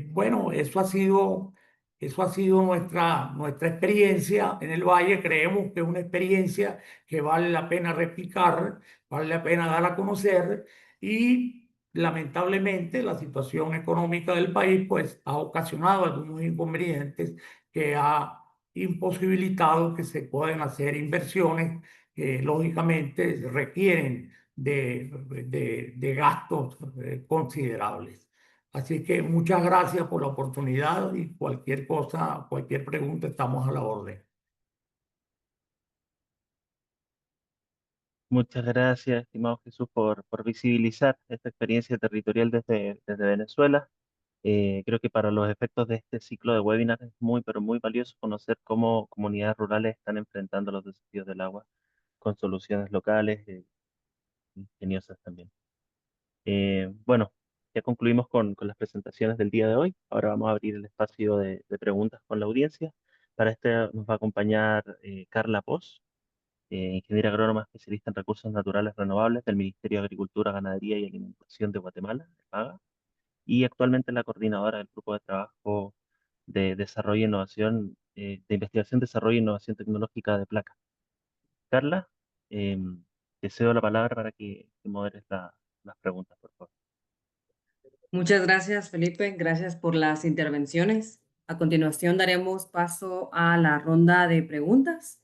Bueno, eso ha sido nuestra experiencia en el Valle. Creemos que es una experiencia que vale la pena replicar, vale la pena dar a conocer, y lamentablemente la situación económica del país pues ha ocasionado algunos inconvenientes que ha imposibilitado que se puedan hacer inversiones que lógicamente requieren de gastos considerables. Así que muchas gracias por la oportunidad, y cualquier cosa, cualquier pregunta, estamos a la orden. Muchas gracias, estimado Jesús, por visibilizar esta experiencia territorial desde Venezuela. Creo que para los efectos de este ciclo de webinars es muy, pero muy valioso conocer cómo comunidades rurales están enfrentando los desafíos del agua con soluciones locales, ingeniosas también. Bueno, ya concluimos con las presentaciones del día de hoy. Ahora vamos a abrir el espacio de preguntas con la audiencia. Para este nos va a acompañar Carla Pos, ingeniera agrónoma especialista en recursos naturales renovables del Ministerio de Agricultura, Ganadería y Alimentación de Guatemala, PAGA, y actualmente la coordinadora del Grupo de Trabajo de Desarrollo e Innovación, de Investigación, Desarrollo e Innovación Tecnológica de Placa. Carla, te cedo la palabra para que moderes las preguntas, por favor. Muchas gracias, Felipe. Gracias por las intervenciones. A continuación daremos paso a la ronda de preguntas.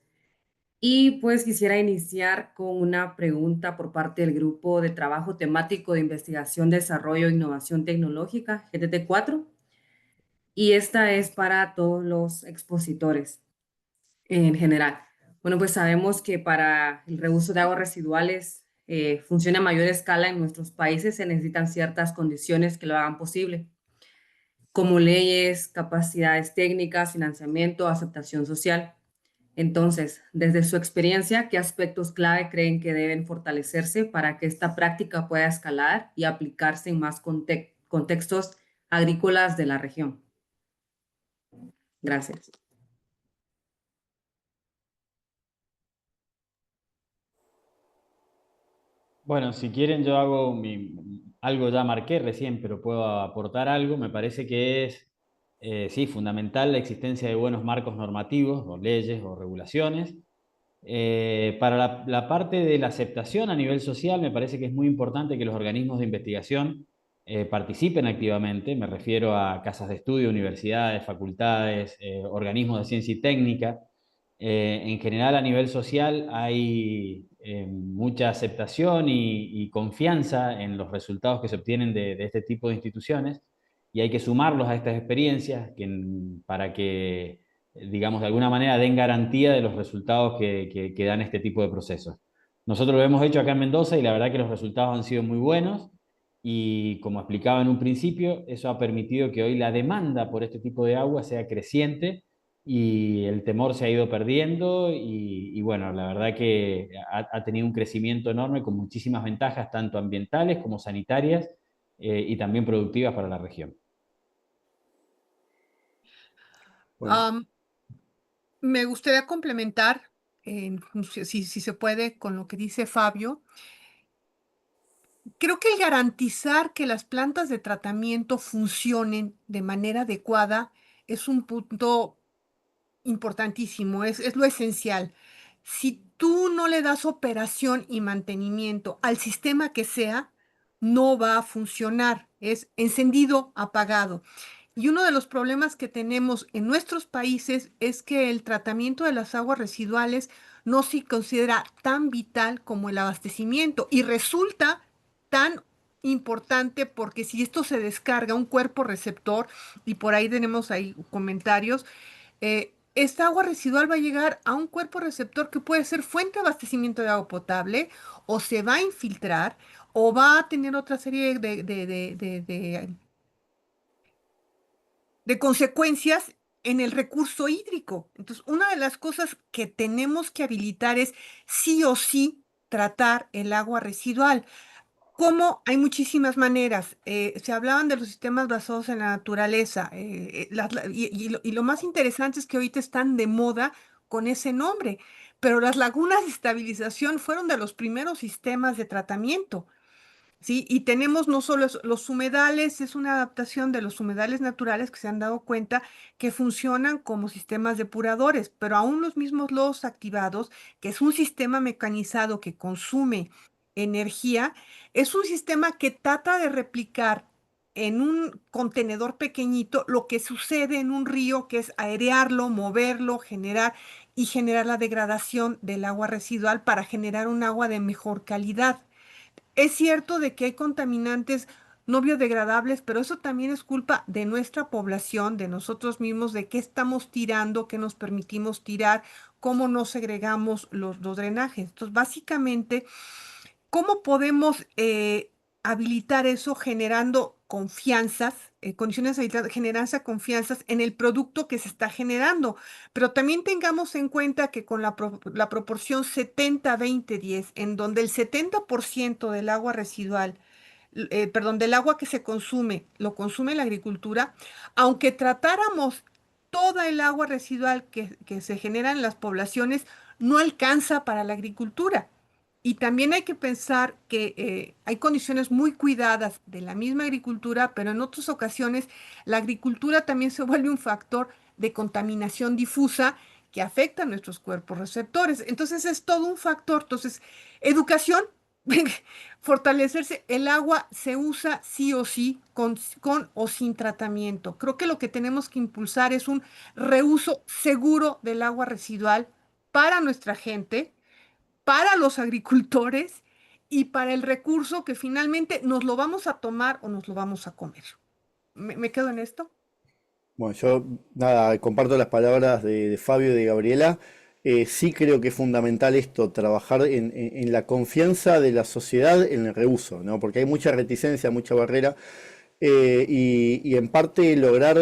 Y pues quisiera iniciar con una pregunta por parte del Grupo de Trabajo Temático de Investigación, Desarrollo e Innovación Tecnológica, GTT4. Y esta es para todos los expositores en general. Bueno, pues sabemos que para el reuso de aguas residuales funcione a mayor escala en nuestros países se necesitan ciertas condiciones que lo hagan posible, como leyes, capacidades técnicas, financiamiento, aceptación social. Entonces, desde su experiencia, ¿qué aspectos clave creen que deben fortalecerse para que esta práctica pueda escalar y aplicarse en más contextos agrícolas de la región? Gracias. Bueno, si quieren yo hago algo ya marqué recién, pero puedo aportar algo. Me parece que es, sí, fundamental la existencia de buenos marcos normativos o leyes o regulaciones. Para la parte de la aceptación a nivel social, me parece que es muy importante que los organismos de investigación participen activamente. Me refiero a casas de estudio, universidades, facultades, organismos de ciencia y técnica. En general, a nivel social, hay mucha aceptación y confianza en los resultados que se obtienen de este tipo de instituciones, y hay que sumarlos a estas experiencias para que, digamos, de alguna manera den garantía de los resultados que dan este tipo de procesos. Nosotros lo hemos hecho acá en Mendoza y la verdad que los resultados han sido muy buenos, y como explicaba en un principio, eso ha permitido que hoy la demanda por este tipo de agua sea creciente y el temor se ha ido perdiendo, y bueno, la verdad que ha tenido un crecimiento enorme con muchísimas ventajas, tanto ambientales como sanitarias, y también productivas para la región. Bueno, Me gustaría complementar, si se puede, con lo que dice Fabio. Creo que el garantizar que las plantas de tratamiento funcionen de manera adecuada es un punto importantísimo, es lo esencial. Si tú no le das operación y mantenimiento al sistema que sea, no va a funcionar. Es encendido, apagado. Y uno de los problemas que tenemos en nuestros países es que el tratamiento de las aguas residuales no se considera tan vital como el abastecimiento y resulta tan importante porque si esto se descarga a un cuerpo receptor, y por ahí tenemos ahí comentarios, esta agua residual va a llegar a un cuerpo receptor que puede ser fuente de abastecimiento de agua potable, o se va a infiltrar, o va a tener otra serie de consecuencias en el recurso hídrico. Entonces, una de las cosas que tenemos que habilitar es sí o sí tratar el agua residual. ¿Cómo? Hay muchísimas maneras. Se hablaban de los sistemas basados en la naturaleza. Y lo más interesante es que ahorita están de moda con ese nombre, pero las lagunas de estabilización fueron de los primeros sistemas de tratamiento. Sí, y tenemos no solo los humedales, es una adaptación de los humedales naturales que se han dado cuenta que funcionan como sistemas depuradores, pero aún los mismos lodos activados, que es un sistema mecanizado que consume energía, es un sistema que trata de replicar en un contenedor pequeñito lo que sucede en un río, que es airearlo, moverlo, generar la degradación del agua residual para generar un agua de mejor calidad. Es cierto de que hay contaminantes no biodegradables, pero eso también es culpa de nuestra población, de nosotros mismos, de qué estamos tirando, qué nos permitimos tirar, cómo no segregamos los drenajes. Entonces, básicamente, ¿cómo podemos habilitar eso generando confianzas, condiciones habilitadas, generanza confianzas en el producto que se está generando? Pero también tengamos en cuenta que con la proporción 70-20-10, en donde el 70% del agua residual, perdón, del agua que se consume, lo consume la agricultura, aunque tratáramos toda el agua residual que se genera en las poblaciones, no alcanza para la agricultura. Y también hay que pensar que hay condiciones muy cuidadas de la misma agricultura, pero en otras ocasiones la agricultura también se vuelve un factor de contaminación difusa que afecta a nuestros cuerpos receptores. Entonces es todo un factor. Entonces, educación, fortalecerse, el agua se usa sí o sí, con o sin tratamiento. Creo que lo que tenemos que impulsar es un reuso seguro del agua residual para nuestra gente, para los agricultores y para el recurso que finalmente nos lo vamos a tomar o nos lo vamos a comer. ¿Me quedo en esto? Bueno, yo nada, comparto las palabras de Fabio y de Gabriela. Sí creo que es fundamental esto, trabajar en la confianza de la sociedad en el reuso, ¿no? Porque hay mucha reticencia, mucha barrera, y en parte lograr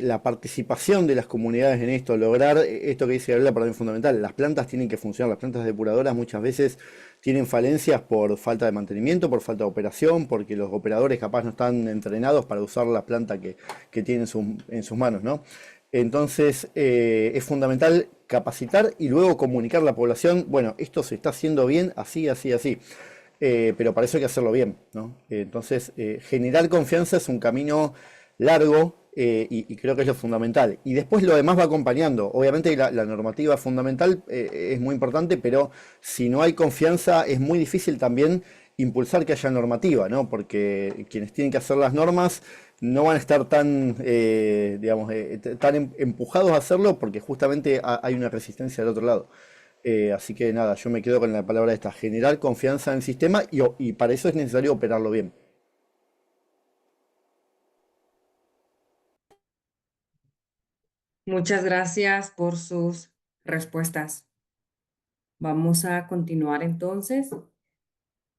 la participación de las comunidades en esto, lograr esto que dice Gabriela, para mí es fundamental. Las plantas tienen que funcionar, las plantas depuradoras muchas veces tienen falencias por falta de mantenimiento, por falta de operación, porque los operadores capaz no están entrenados para usar la planta que tienen en sus manos, ¿no? Entonces es fundamental capacitar y luego comunicar a la población, bueno, esto se está haciendo bien, así, así, así. Pero para eso hay que hacerlo bien, ¿no? Entonces, generar confianza es un camino largo, y creo que es lo fundamental. Y después lo demás va acompañando. Obviamente la normativa fundamental es muy importante, pero si no hay confianza es muy difícil también impulsar que haya normativa, ¿no? Porque quienes tienen que hacer las normas no van a estar tan, digamos, tan empujados a hacerlo porque justamente hay una resistencia del otro lado. Así que nada, yo me quedo con la palabra esta, generar confianza en el sistema y para eso es necesario operarlo bien. Muchas gracias por sus respuestas. Vamos a continuar entonces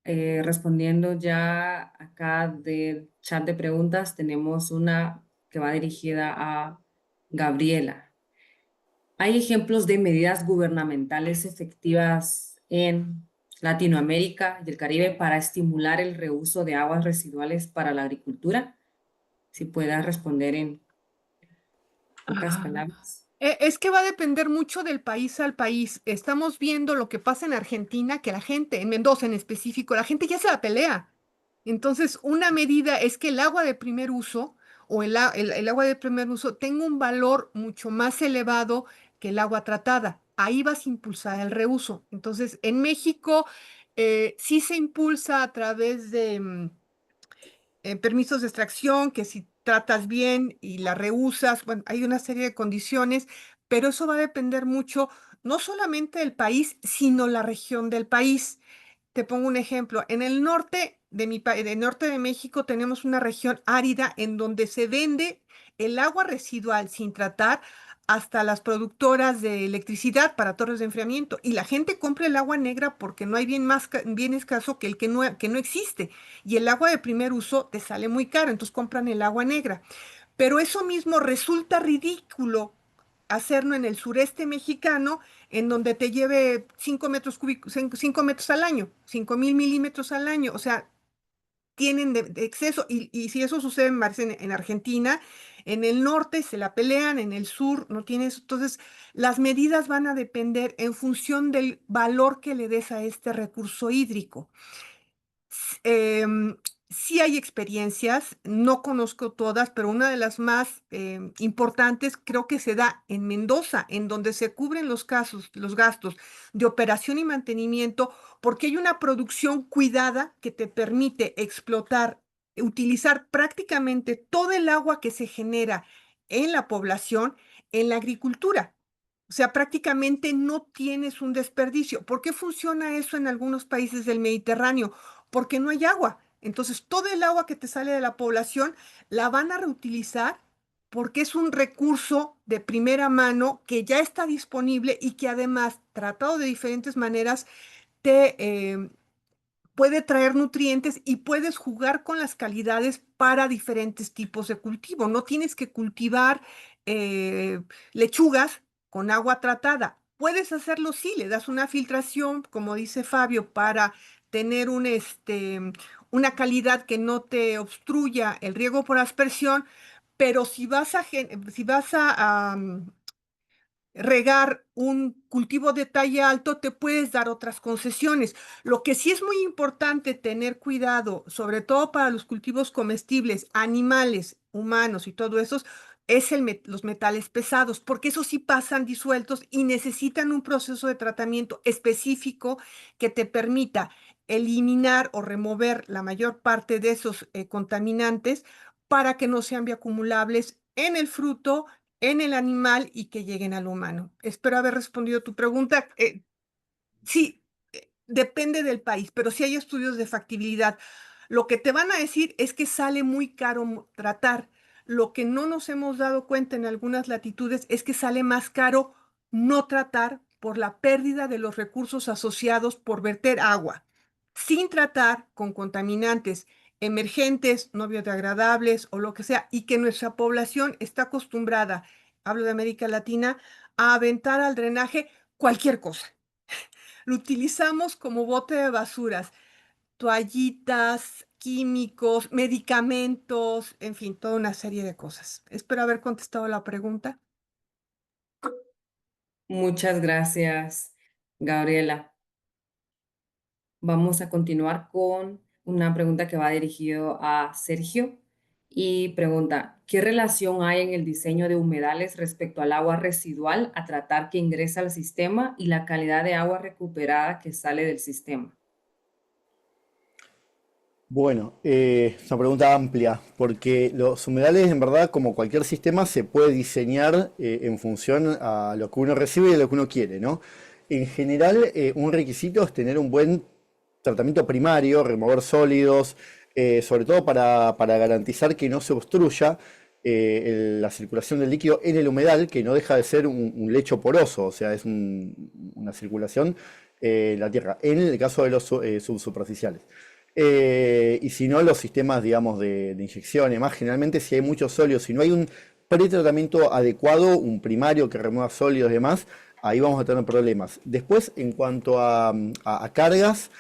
respondiendo ya acá del chat de preguntas. Tenemos una que va dirigida a Gabriela. ¿Hay ejemplos de medidas gubernamentales efectivas en Latinoamérica y el Caribe para estimular el reuso de aguas residuales para la agricultura? Si puedas responder en pocas palabras. Es que va a depender mucho del país al país. Estamos viendo lo que pasa en Argentina, que la gente, en Mendoza en específico, la gente ya se la pelea. Entonces, una medida es que el agua de primer uso o el agua de primer uso tenga un valor mucho más elevado que el agua tratada. Ahí vas a impulsar el reuso. Entonces, en México sí se impulsa a través de permisos de extracción, que si tratas bien y la rehusas, bueno, hay una serie de condiciones, pero eso va a depender mucho, no solamente del país, sino la región del país. Te pongo un ejemplo. En el norte de del norte de México tenemos una región árida en donde se vende el agua residual sin tratar hasta las productoras de electricidad para torres de enfriamiento. Y la gente compra el agua negra porque no hay bien escaso que el que no existe. Y el agua de primer uso te sale muy caro, entonces compran el agua negra. Pero eso mismo resulta ridículo hacerlo en el sureste mexicano, en donde te lleve 5 metros cúbicos, 5 metros al año, 5.000 milímetros al año. O sea, tienen de exceso. Y si eso sucede en Argentina, en el norte se la pelean, en el sur no tienes. Entonces, las medidas van a depender en función del valor que le des a este recurso hídrico. Em, sí hay experiencias, no conozco todas, pero una de las más importantes creo que se da en Mendoza, en donde se cubren los gastos de operación y mantenimiento, porque hay una producción cuidada que te permite explotar, utilizar prácticamente todo el agua que se genera en la población en la agricultura. O sea, prácticamente no tienes un desperdicio. ¿Por qué funciona eso en algunos países del Mediterráneo? Porque no hay agua. Entonces, todo el agua que te sale de la población la van a reutilizar porque es un recurso de primera mano que ya está disponible y que además, tratado de diferentes maneras, te puede traer nutrientes y puedes jugar con las calidades para diferentes tipos de cultivo. No tienes que cultivar lechugas con agua tratada. Puedes hacerlo, sí, le das una filtración, como dice Fabio, para tener una calidad que no te obstruya el riego por aspersión, pero si vas a regar un cultivo de talla alto, te puedes dar otras concesiones. Lo que sí es muy importante tener cuidado, sobre todo para los cultivos comestibles, animales, humanos y todo eso, es los metales pesados, porque esos sí pasan disueltos y necesitan un proceso de tratamiento específico que te permita eliminar o remover la mayor parte de esos contaminantes para que no sean bioacumulables en el fruto, en el animal y que lleguen al humano. Espero haber respondido tu pregunta. Sí, depende del país, pero sí hay estudios de factibilidad. Lo que te van a decir es que sale muy caro tratar. Lo que no nos hemos dado cuenta en algunas latitudes es que sale más caro no tratar por la pérdida de los recursos asociados por verter agua, sin tratar con contaminantes emergentes, no biodegradables o lo que sea, y que nuestra población está acostumbrada, hablo de América Latina, a aventar al drenaje cualquier cosa. Lo utilizamos como bote de basuras, toallitas, químicos, medicamentos, en fin, toda una serie de cosas. Espero haber contestado la pregunta. Muchas gracias, Gabriela. Vamos a continuar con una pregunta que va dirigido a Sergio y pregunta, ¿qué relación hay en el diseño de humedales respecto al agua residual a tratar que ingresa al sistema y la calidad de agua recuperada que sale del sistema? Bueno, es una pregunta amplia, porque los humedales, en verdad, como cualquier sistema, se puede diseñar en función a lo que uno recibe y a lo que uno quiere, ¿no? En general, un requisito es tener un buen tratamiento primario, remover sólidos, sobre todo para garantizar que no se obstruya la circulación del líquido en el humedal, que no deja de ser un lecho poroso, o sea, es una circulación en la tierra, en el caso de los subsuperficiales. Y si no, los sistemas, digamos, de inyección y demás, generalmente si hay muchos sólidos, si no hay un pretratamiento adecuado, un primario que remueva sólidos y demás, ahí vamos a tener problemas. Después, en cuanto a cargas,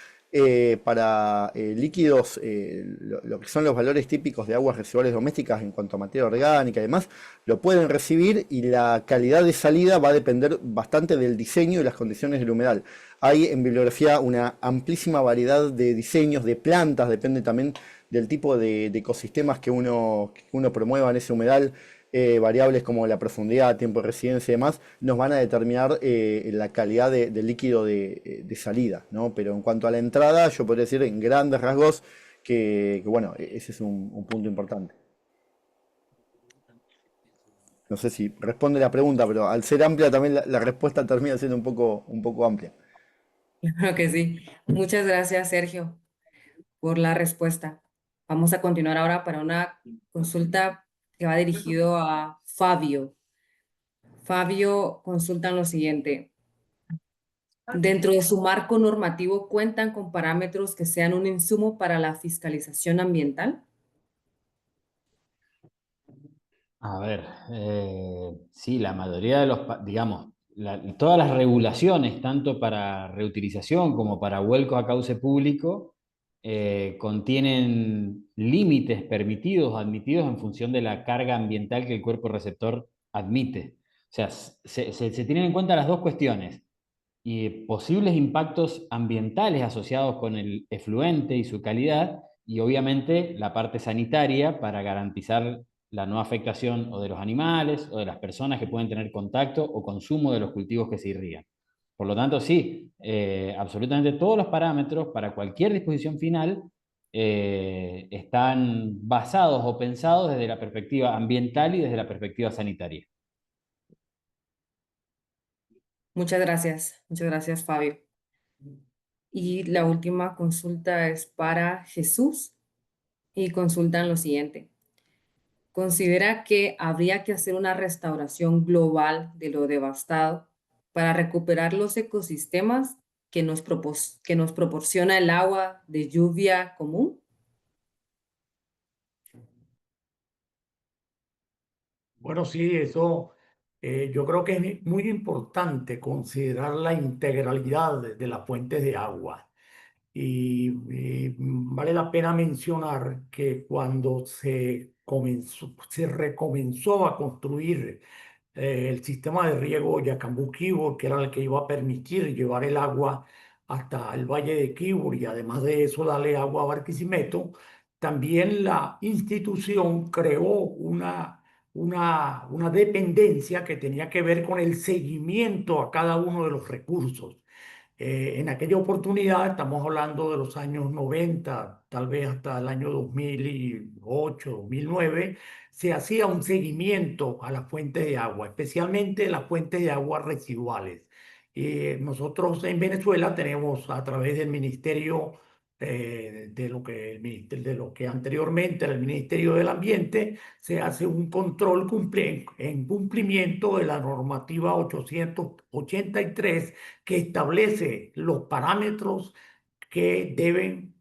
para líquidos, lo que son los valores típicos de aguas residuales domésticas en cuanto a materia orgánica y demás, lo pueden recibir y la calidad de salida va a depender bastante del diseño y las condiciones del humedal. Hay en bibliografía una amplísima variedad de diseños, de plantas, depende también del tipo de ecosistemas que uno promueva en ese humedal. Variables como la profundidad, tiempo de residencia y demás, nos van a determinar la calidad del líquido de salida, ¿no? Pero en cuanto a la entrada, yo podría decir en grandes rasgos que bueno, ese es un punto importante. No sé si responde la pregunta, pero al ser amplia también la respuesta termina siendo un poco amplia. Claro que sí. Muchas gracias, Sergio, por la respuesta. Vamos a continuar ahora para una consulta que va dirigido a Fabio. Fabio consulta en lo siguiente. Dentro de su marco normativo, ¿cuentan con parámetros que sean un insumo para la fiscalización ambiental? A ver, sí, la mayoría de digamos, todas las regulaciones, tanto para reutilización como para vuelcos a cauce público, contienen límites permitidos, admitidos en función de la carga ambiental que el cuerpo receptor admite. O sea, se tienen en cuenta las dos cuestiones y posibles impactos ambientales asociados con el efluente y su calidad, y obviamente la parte sanitaria para garantizar la no afectación o de los animales o de las personas que pueden tener contacto o consumo de los cultivos que se irrigan. Por lo tanto, sí, absolutamente todos los parámetros para cualquier disposición final están basados o pensados desde la perspectiva ambiental y desde la perspectiva sanitaria. Muchas gracias, Fabio. Y la última consulta es para Jesús y consultan lo siguiente. ¿considera que habría que hacer una restauración global de lo devastado para recuperar los ecosistemas que nos proporciona el agua de lluvia común? Bueno, sí, eso yo creo que es muy importante considerar la integralidad de las fuentes de agua. Y vale la pena mencionar que cuando se recomenzó a construir el sistema de riego Yacambú-Quibor, que era el que iba a permitir llevar el agua hasta el valle de Quibor y además de eso darle agua a Barquisimeto, también la institución creó una dependencia que tenía que ver con el seguimiento a cada uno de los recursos. En aquella oportunidad, estamos hablando de los años 90, tal vez hasta el año 2008, 2009, se hacía un seguimiento a las fuentes de agua, especialmente las fuentes de agua residuales. Nosotros en Venezuela tenemos a través del Ministerio de lo que anteriormente era el Ministerio del Ambiente, se hace un control en cumplimiento de la normativa 883 que establece los parámetros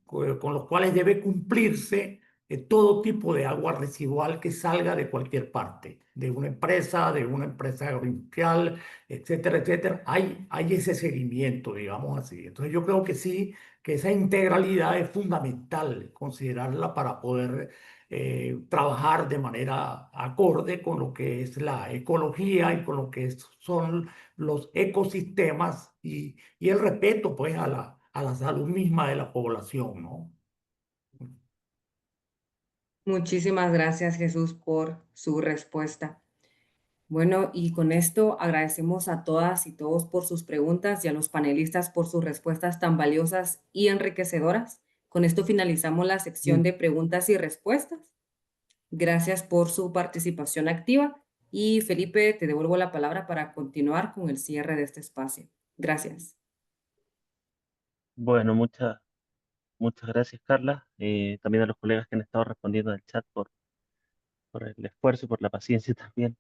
con los cuales debe cumplirse todo tipo de agua residual que salga de cualquier parte, de una empresa agroindustrial, etcétera, etcétera. Hay ese seguimiento, digamos así. Entonces yo creo que sí, que esa integralidad es fundamental considerarla para poder trabajar de manera acorde con lo que es la ecología y con lo que son los ecosistemas y el respeto pues a la salud misma de la población, ¿no? Muchísimas gracias, Jesús, por su respuesta. Bueno, y con esto agradecemos a todas y todos por sus preguntas y a los panelistas por sus respuestas tan valiosas y enriquecedoras. Con esto finalizamos la sección de preguntas y respuestas. Gracias por su participación activa y Felipe, te devuelvo la palabra para continuar con el cierre de este espacio. Gracias. Bueno, muchas gracias, Carla. También a los colegas que han estado respondiendo en el chat por el esfuerzo y por la paciencia también.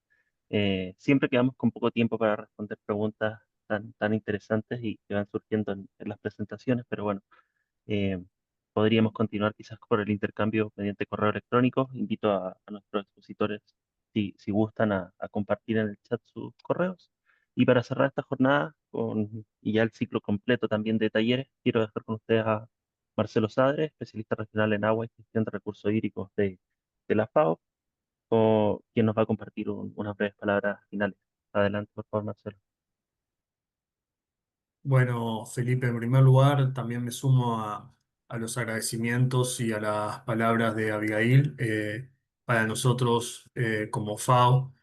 Siempre quedamos con poco tiempo para responder preguntas tan interesantes y que van surgiendo en las presentaciones, pero bueno, eh, podríamos continuar quizás por el intercambio mediante correo electrónico. Invito a nuestros expositores, si gustan, a compartir en el chat sus correos. Y para cerrar esta jornada y ya el ciclo completo también de talleres, quiero dejar con ustedes a Marcelo Sadre, especialista regional en agua y gestión de recursos hídricos de la FAO, quien nos va a compartir unas breves palabras finales. Adelante, por favor, Marcelo. Bueno, Felipe, en primer lugar, también me sumo a los agradecimientos y a las palabras de Abigail. Para nosotros, como FAO,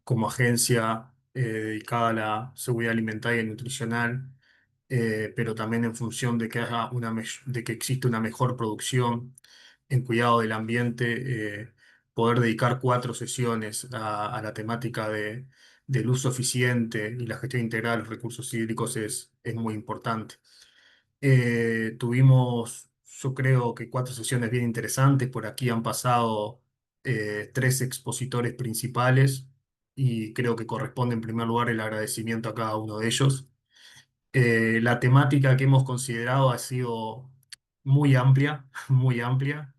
como agencia dedicada a la seguridad alimentaria y nutricional, pero también en función de que de que existe una mejor producción en cuidado del ambiente, poder dedicar 4 sesiones a la temática del uso eficiente y la gestión integral de los recursos hídricos es muy importante. Tuvimos, yo creo que 4 sesiones bien interesantes. Por aquí han pasado 3 expositores principales y creo que corresponde en primer lugar el agradecimiento a cada uno de ellos. La temática que hemos considerado ha sido muy amplia, muy amplia,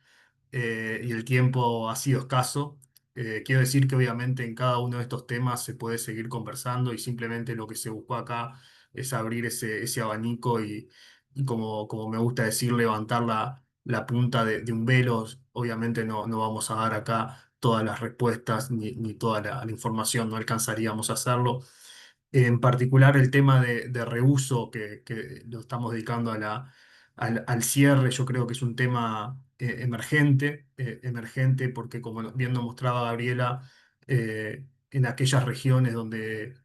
y el tiempo ha sido escaso. Quiero decir que obviamente en cada uno de estos temas se puede seguir conversando y simplemente lo que se buscó acá es abrir ese abanico y como me gusta decir, levantar la punta de un velo. Obviamente no vamos a dar acá todas las respuestas ni toda la información, no alcanzaríamos a hacerlo. En particular el tema de reuso que lo estamos dedicando al cierre, yo creo que es un tema emergente porque como bien nos mostraba Gabriela, en aquellas regiones donde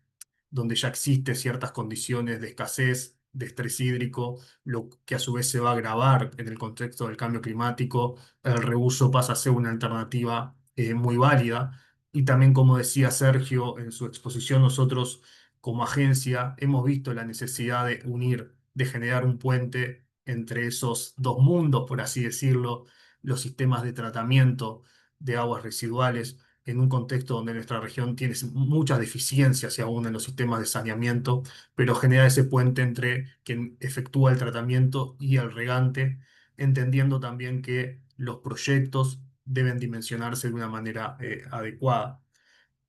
ya existen ciertas condiciones de escasez, de estrés hídrico, lo que a su vez se va a agravar en el contexto del cambio climático, el reuso pasa a ser una alternativa muy válida. Y también, como decía Sergio en su exposición, nosotros como agencia hemos visto la necesidad de unir, de generar un puente entre esos dos mundos, por así decirlo, los sistemas de tratamiento de aguas residuales en un contexto donde nuestra región tiene muchas deficiencias y aún en los sistemas de saneamiento, pero genera ese puente entre quien efectúa el tratamiento y el regante, entendiendo también que los proyectos deben dimensionarse de una manera adecuada.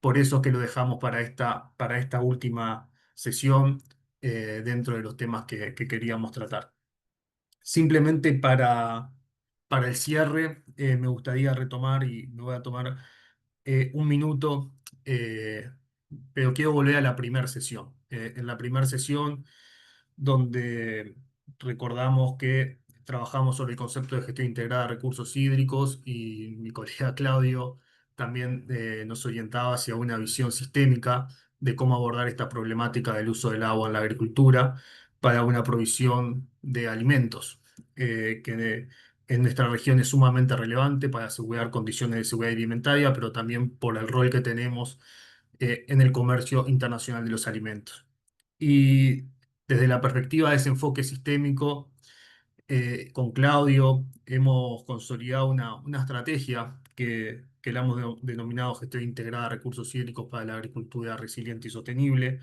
Por eso es que lo dejamos para esta última sesión dentro de los temas que queríamos tratar. Simplemente para el cierre, me gustaría retomar y me voy a tomar un minuto, eh, pero quiero volver a la primera sesión. En la primera sesión, donde recordamos que trabajamos sobre el concepto de gestión integrada de recursos hídricos y mi colega Claudio también nos orientaba hacia una visión sistémica de cómo abordar esta problemática del uso del agua en la agricultura para una provisión de alimentos, que en nuestra región es sumamente relevante para asegurar condiciones de seguridad alimentaria, pero también por el rol que tenemos en el comercio internacional de los alimentos. Y desde la perspectiva de ese enfoque sistémico, con Claudio hemos consolidado una estrategia que la hemos denominado gestión integrada de recursos hídricos para la agricultura resiliente y sostenible.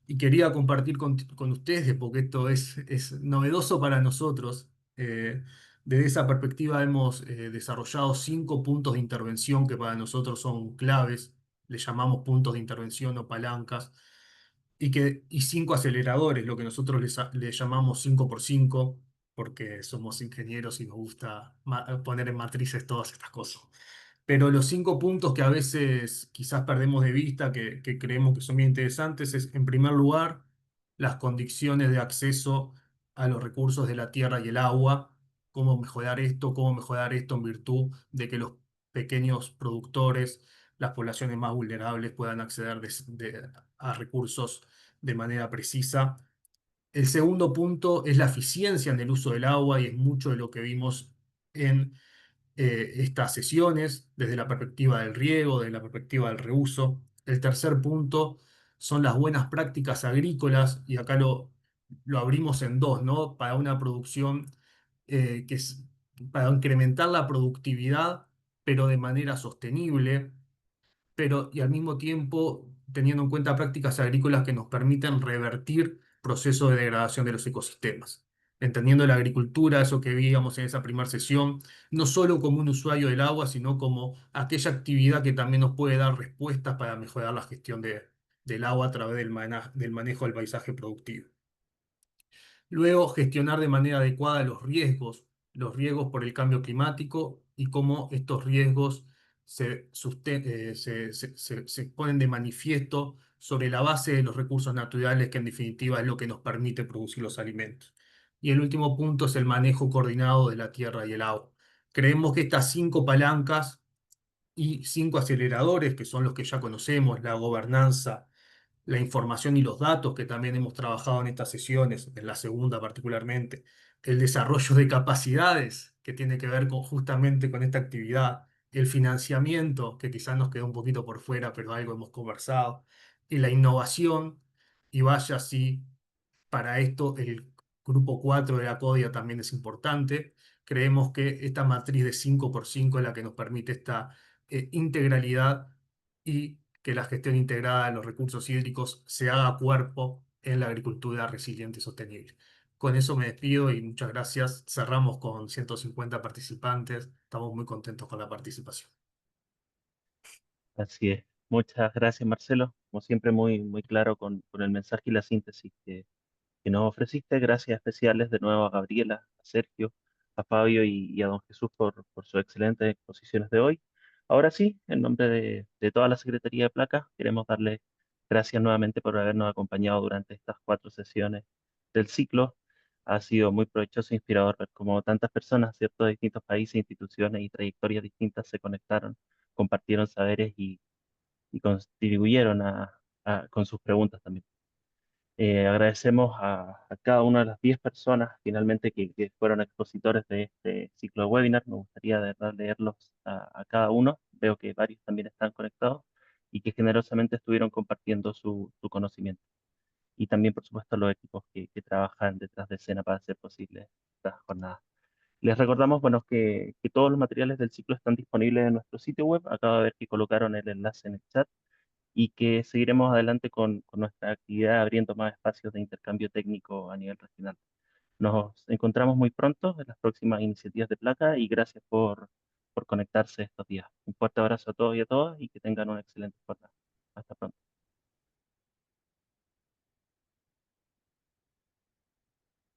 Y quería compartir con ustedes, porque esto es novedoso para nosotros. Desde esa perspectiva hemos desarrollado 5 puntos de intervención que para nosotros son claves, le llamamos puntos de intervención o palancas, y 5 aceleradores, lo que nosotros le llamamos 5x5, porque somos ingenieros y nos gusta poner en matrices todas estas cosas. Pero los 5 puntos que a veces quizás perdemos de vista, que creemos que son bien interesantes, es, en primer lugar, las condiciones de acceso a los recursos de la tierra y el agua, cómo mejorar esto en virtud de que los pequeños productores, las poblaciones más vulnerables puedan acceder a recursos de manera precisa. El segundo punto es la eficiencia en el uso del agua y es mucho de lo que vimos en estas sesiones, desde la perspectiva del riego, desde la perspectiva del reuso. El tercer punto son las buenas prácticas agrícolas, y acá lo abrimos en dos, ¿no? Para una producción que es para incrementar la productividad, pero de manera sostenible, pero y al mismo tiempo teniendo en cuenta prácticas agrícolas que nos permiten revertir procesos de degradación de los ecosistemas. Entendiendo la agricultura, eso que veíamos en esa primera sesión, no solo como un usuario del agua, sino como aquella actividad que también nos puede dar respuestas para mejorar la gestión del agua a través del manejo del paisaje productivo. Luego, gestionar de manera adecuada los riesgos por el cambio climático y cómo estos riesgos se ponen de manifiesto sobre la base de los recursos naturales, que en definitiva es lo que nos permite producir los alimentos. Y el último punto es el manejo coordinado de la tierra y el agua. Creemos que estas 5 palancas y 5 aceleradores, que son los que ya conocemos, la gobernanza, la información y los datos, que también hemos trabajado en estas sesiones, en la segunda particularmente, el desarrollo de capacidades, que tiene que ver justamente con esta actividad, el financiamiento, que quizás nos quedó un poquito por fuera, pero algo hemos conversado, y la innovación, y vaya si para esto el grupo 4 de la CODIA también es importante. Creemos que esta matriz de 5x5 es la que nos permite esta integralidad, y que la gestión integrada de los recursos hídricos se haga a cuerpo en la agricultura resiliente y sostenible. Con eso me despido y muchas gracias. Cerramos con 150 participantes. Estamos muy contentos con la participación. Así es. Muchas gracias, Marcelo. Como siempre, muy claro con el mensaje y la síntesis que nos ofreciste. Gracias especiales de nuevo a Gabriela, a Sergio, a Fabio y a don Jesús por sus excelentes exposiciones de hoy. Ahora sí, en nombre de toda la Secretaría de Placas, queremos darle gracias nuevamente por habernos acompañado durante estas 4 sesiones del ciclo. Ha sido muy provechoso e inspirador ver cómo tantas personas, ¿cierto?, de distintos países, instituciones y trayectorias distintas se conectaron, compartieron saberes y contribuyeron con sus preguntas también. Agradecemos a cada una de las 10 personas finalmente que fueron expositores de este ciclo de webinar. Me gustaría de verdad leerlos a cada uno. Veo que varios también están conectados y que generosamente estuvieron compartiendo su conocimiento. Y también, por supuesto, los equipos que trabajan detrás de escena para hacer posible esta jornada. Les recordamos, bueno, que todos los materiales del ciclo están disponibles en nuestro sitio web. Acabo de ver que colocaron el enlace en el chat y que seguiremos adelante con nuestra actividad abriendo más espacios de intercambio técnico a nivel regional. Nos encontramos muy pronto en las próximas iniciativas de Placa y gracias por conectarse estos días. Un fuerte abrazo a todos y a todas y que tengan una excelente jornada.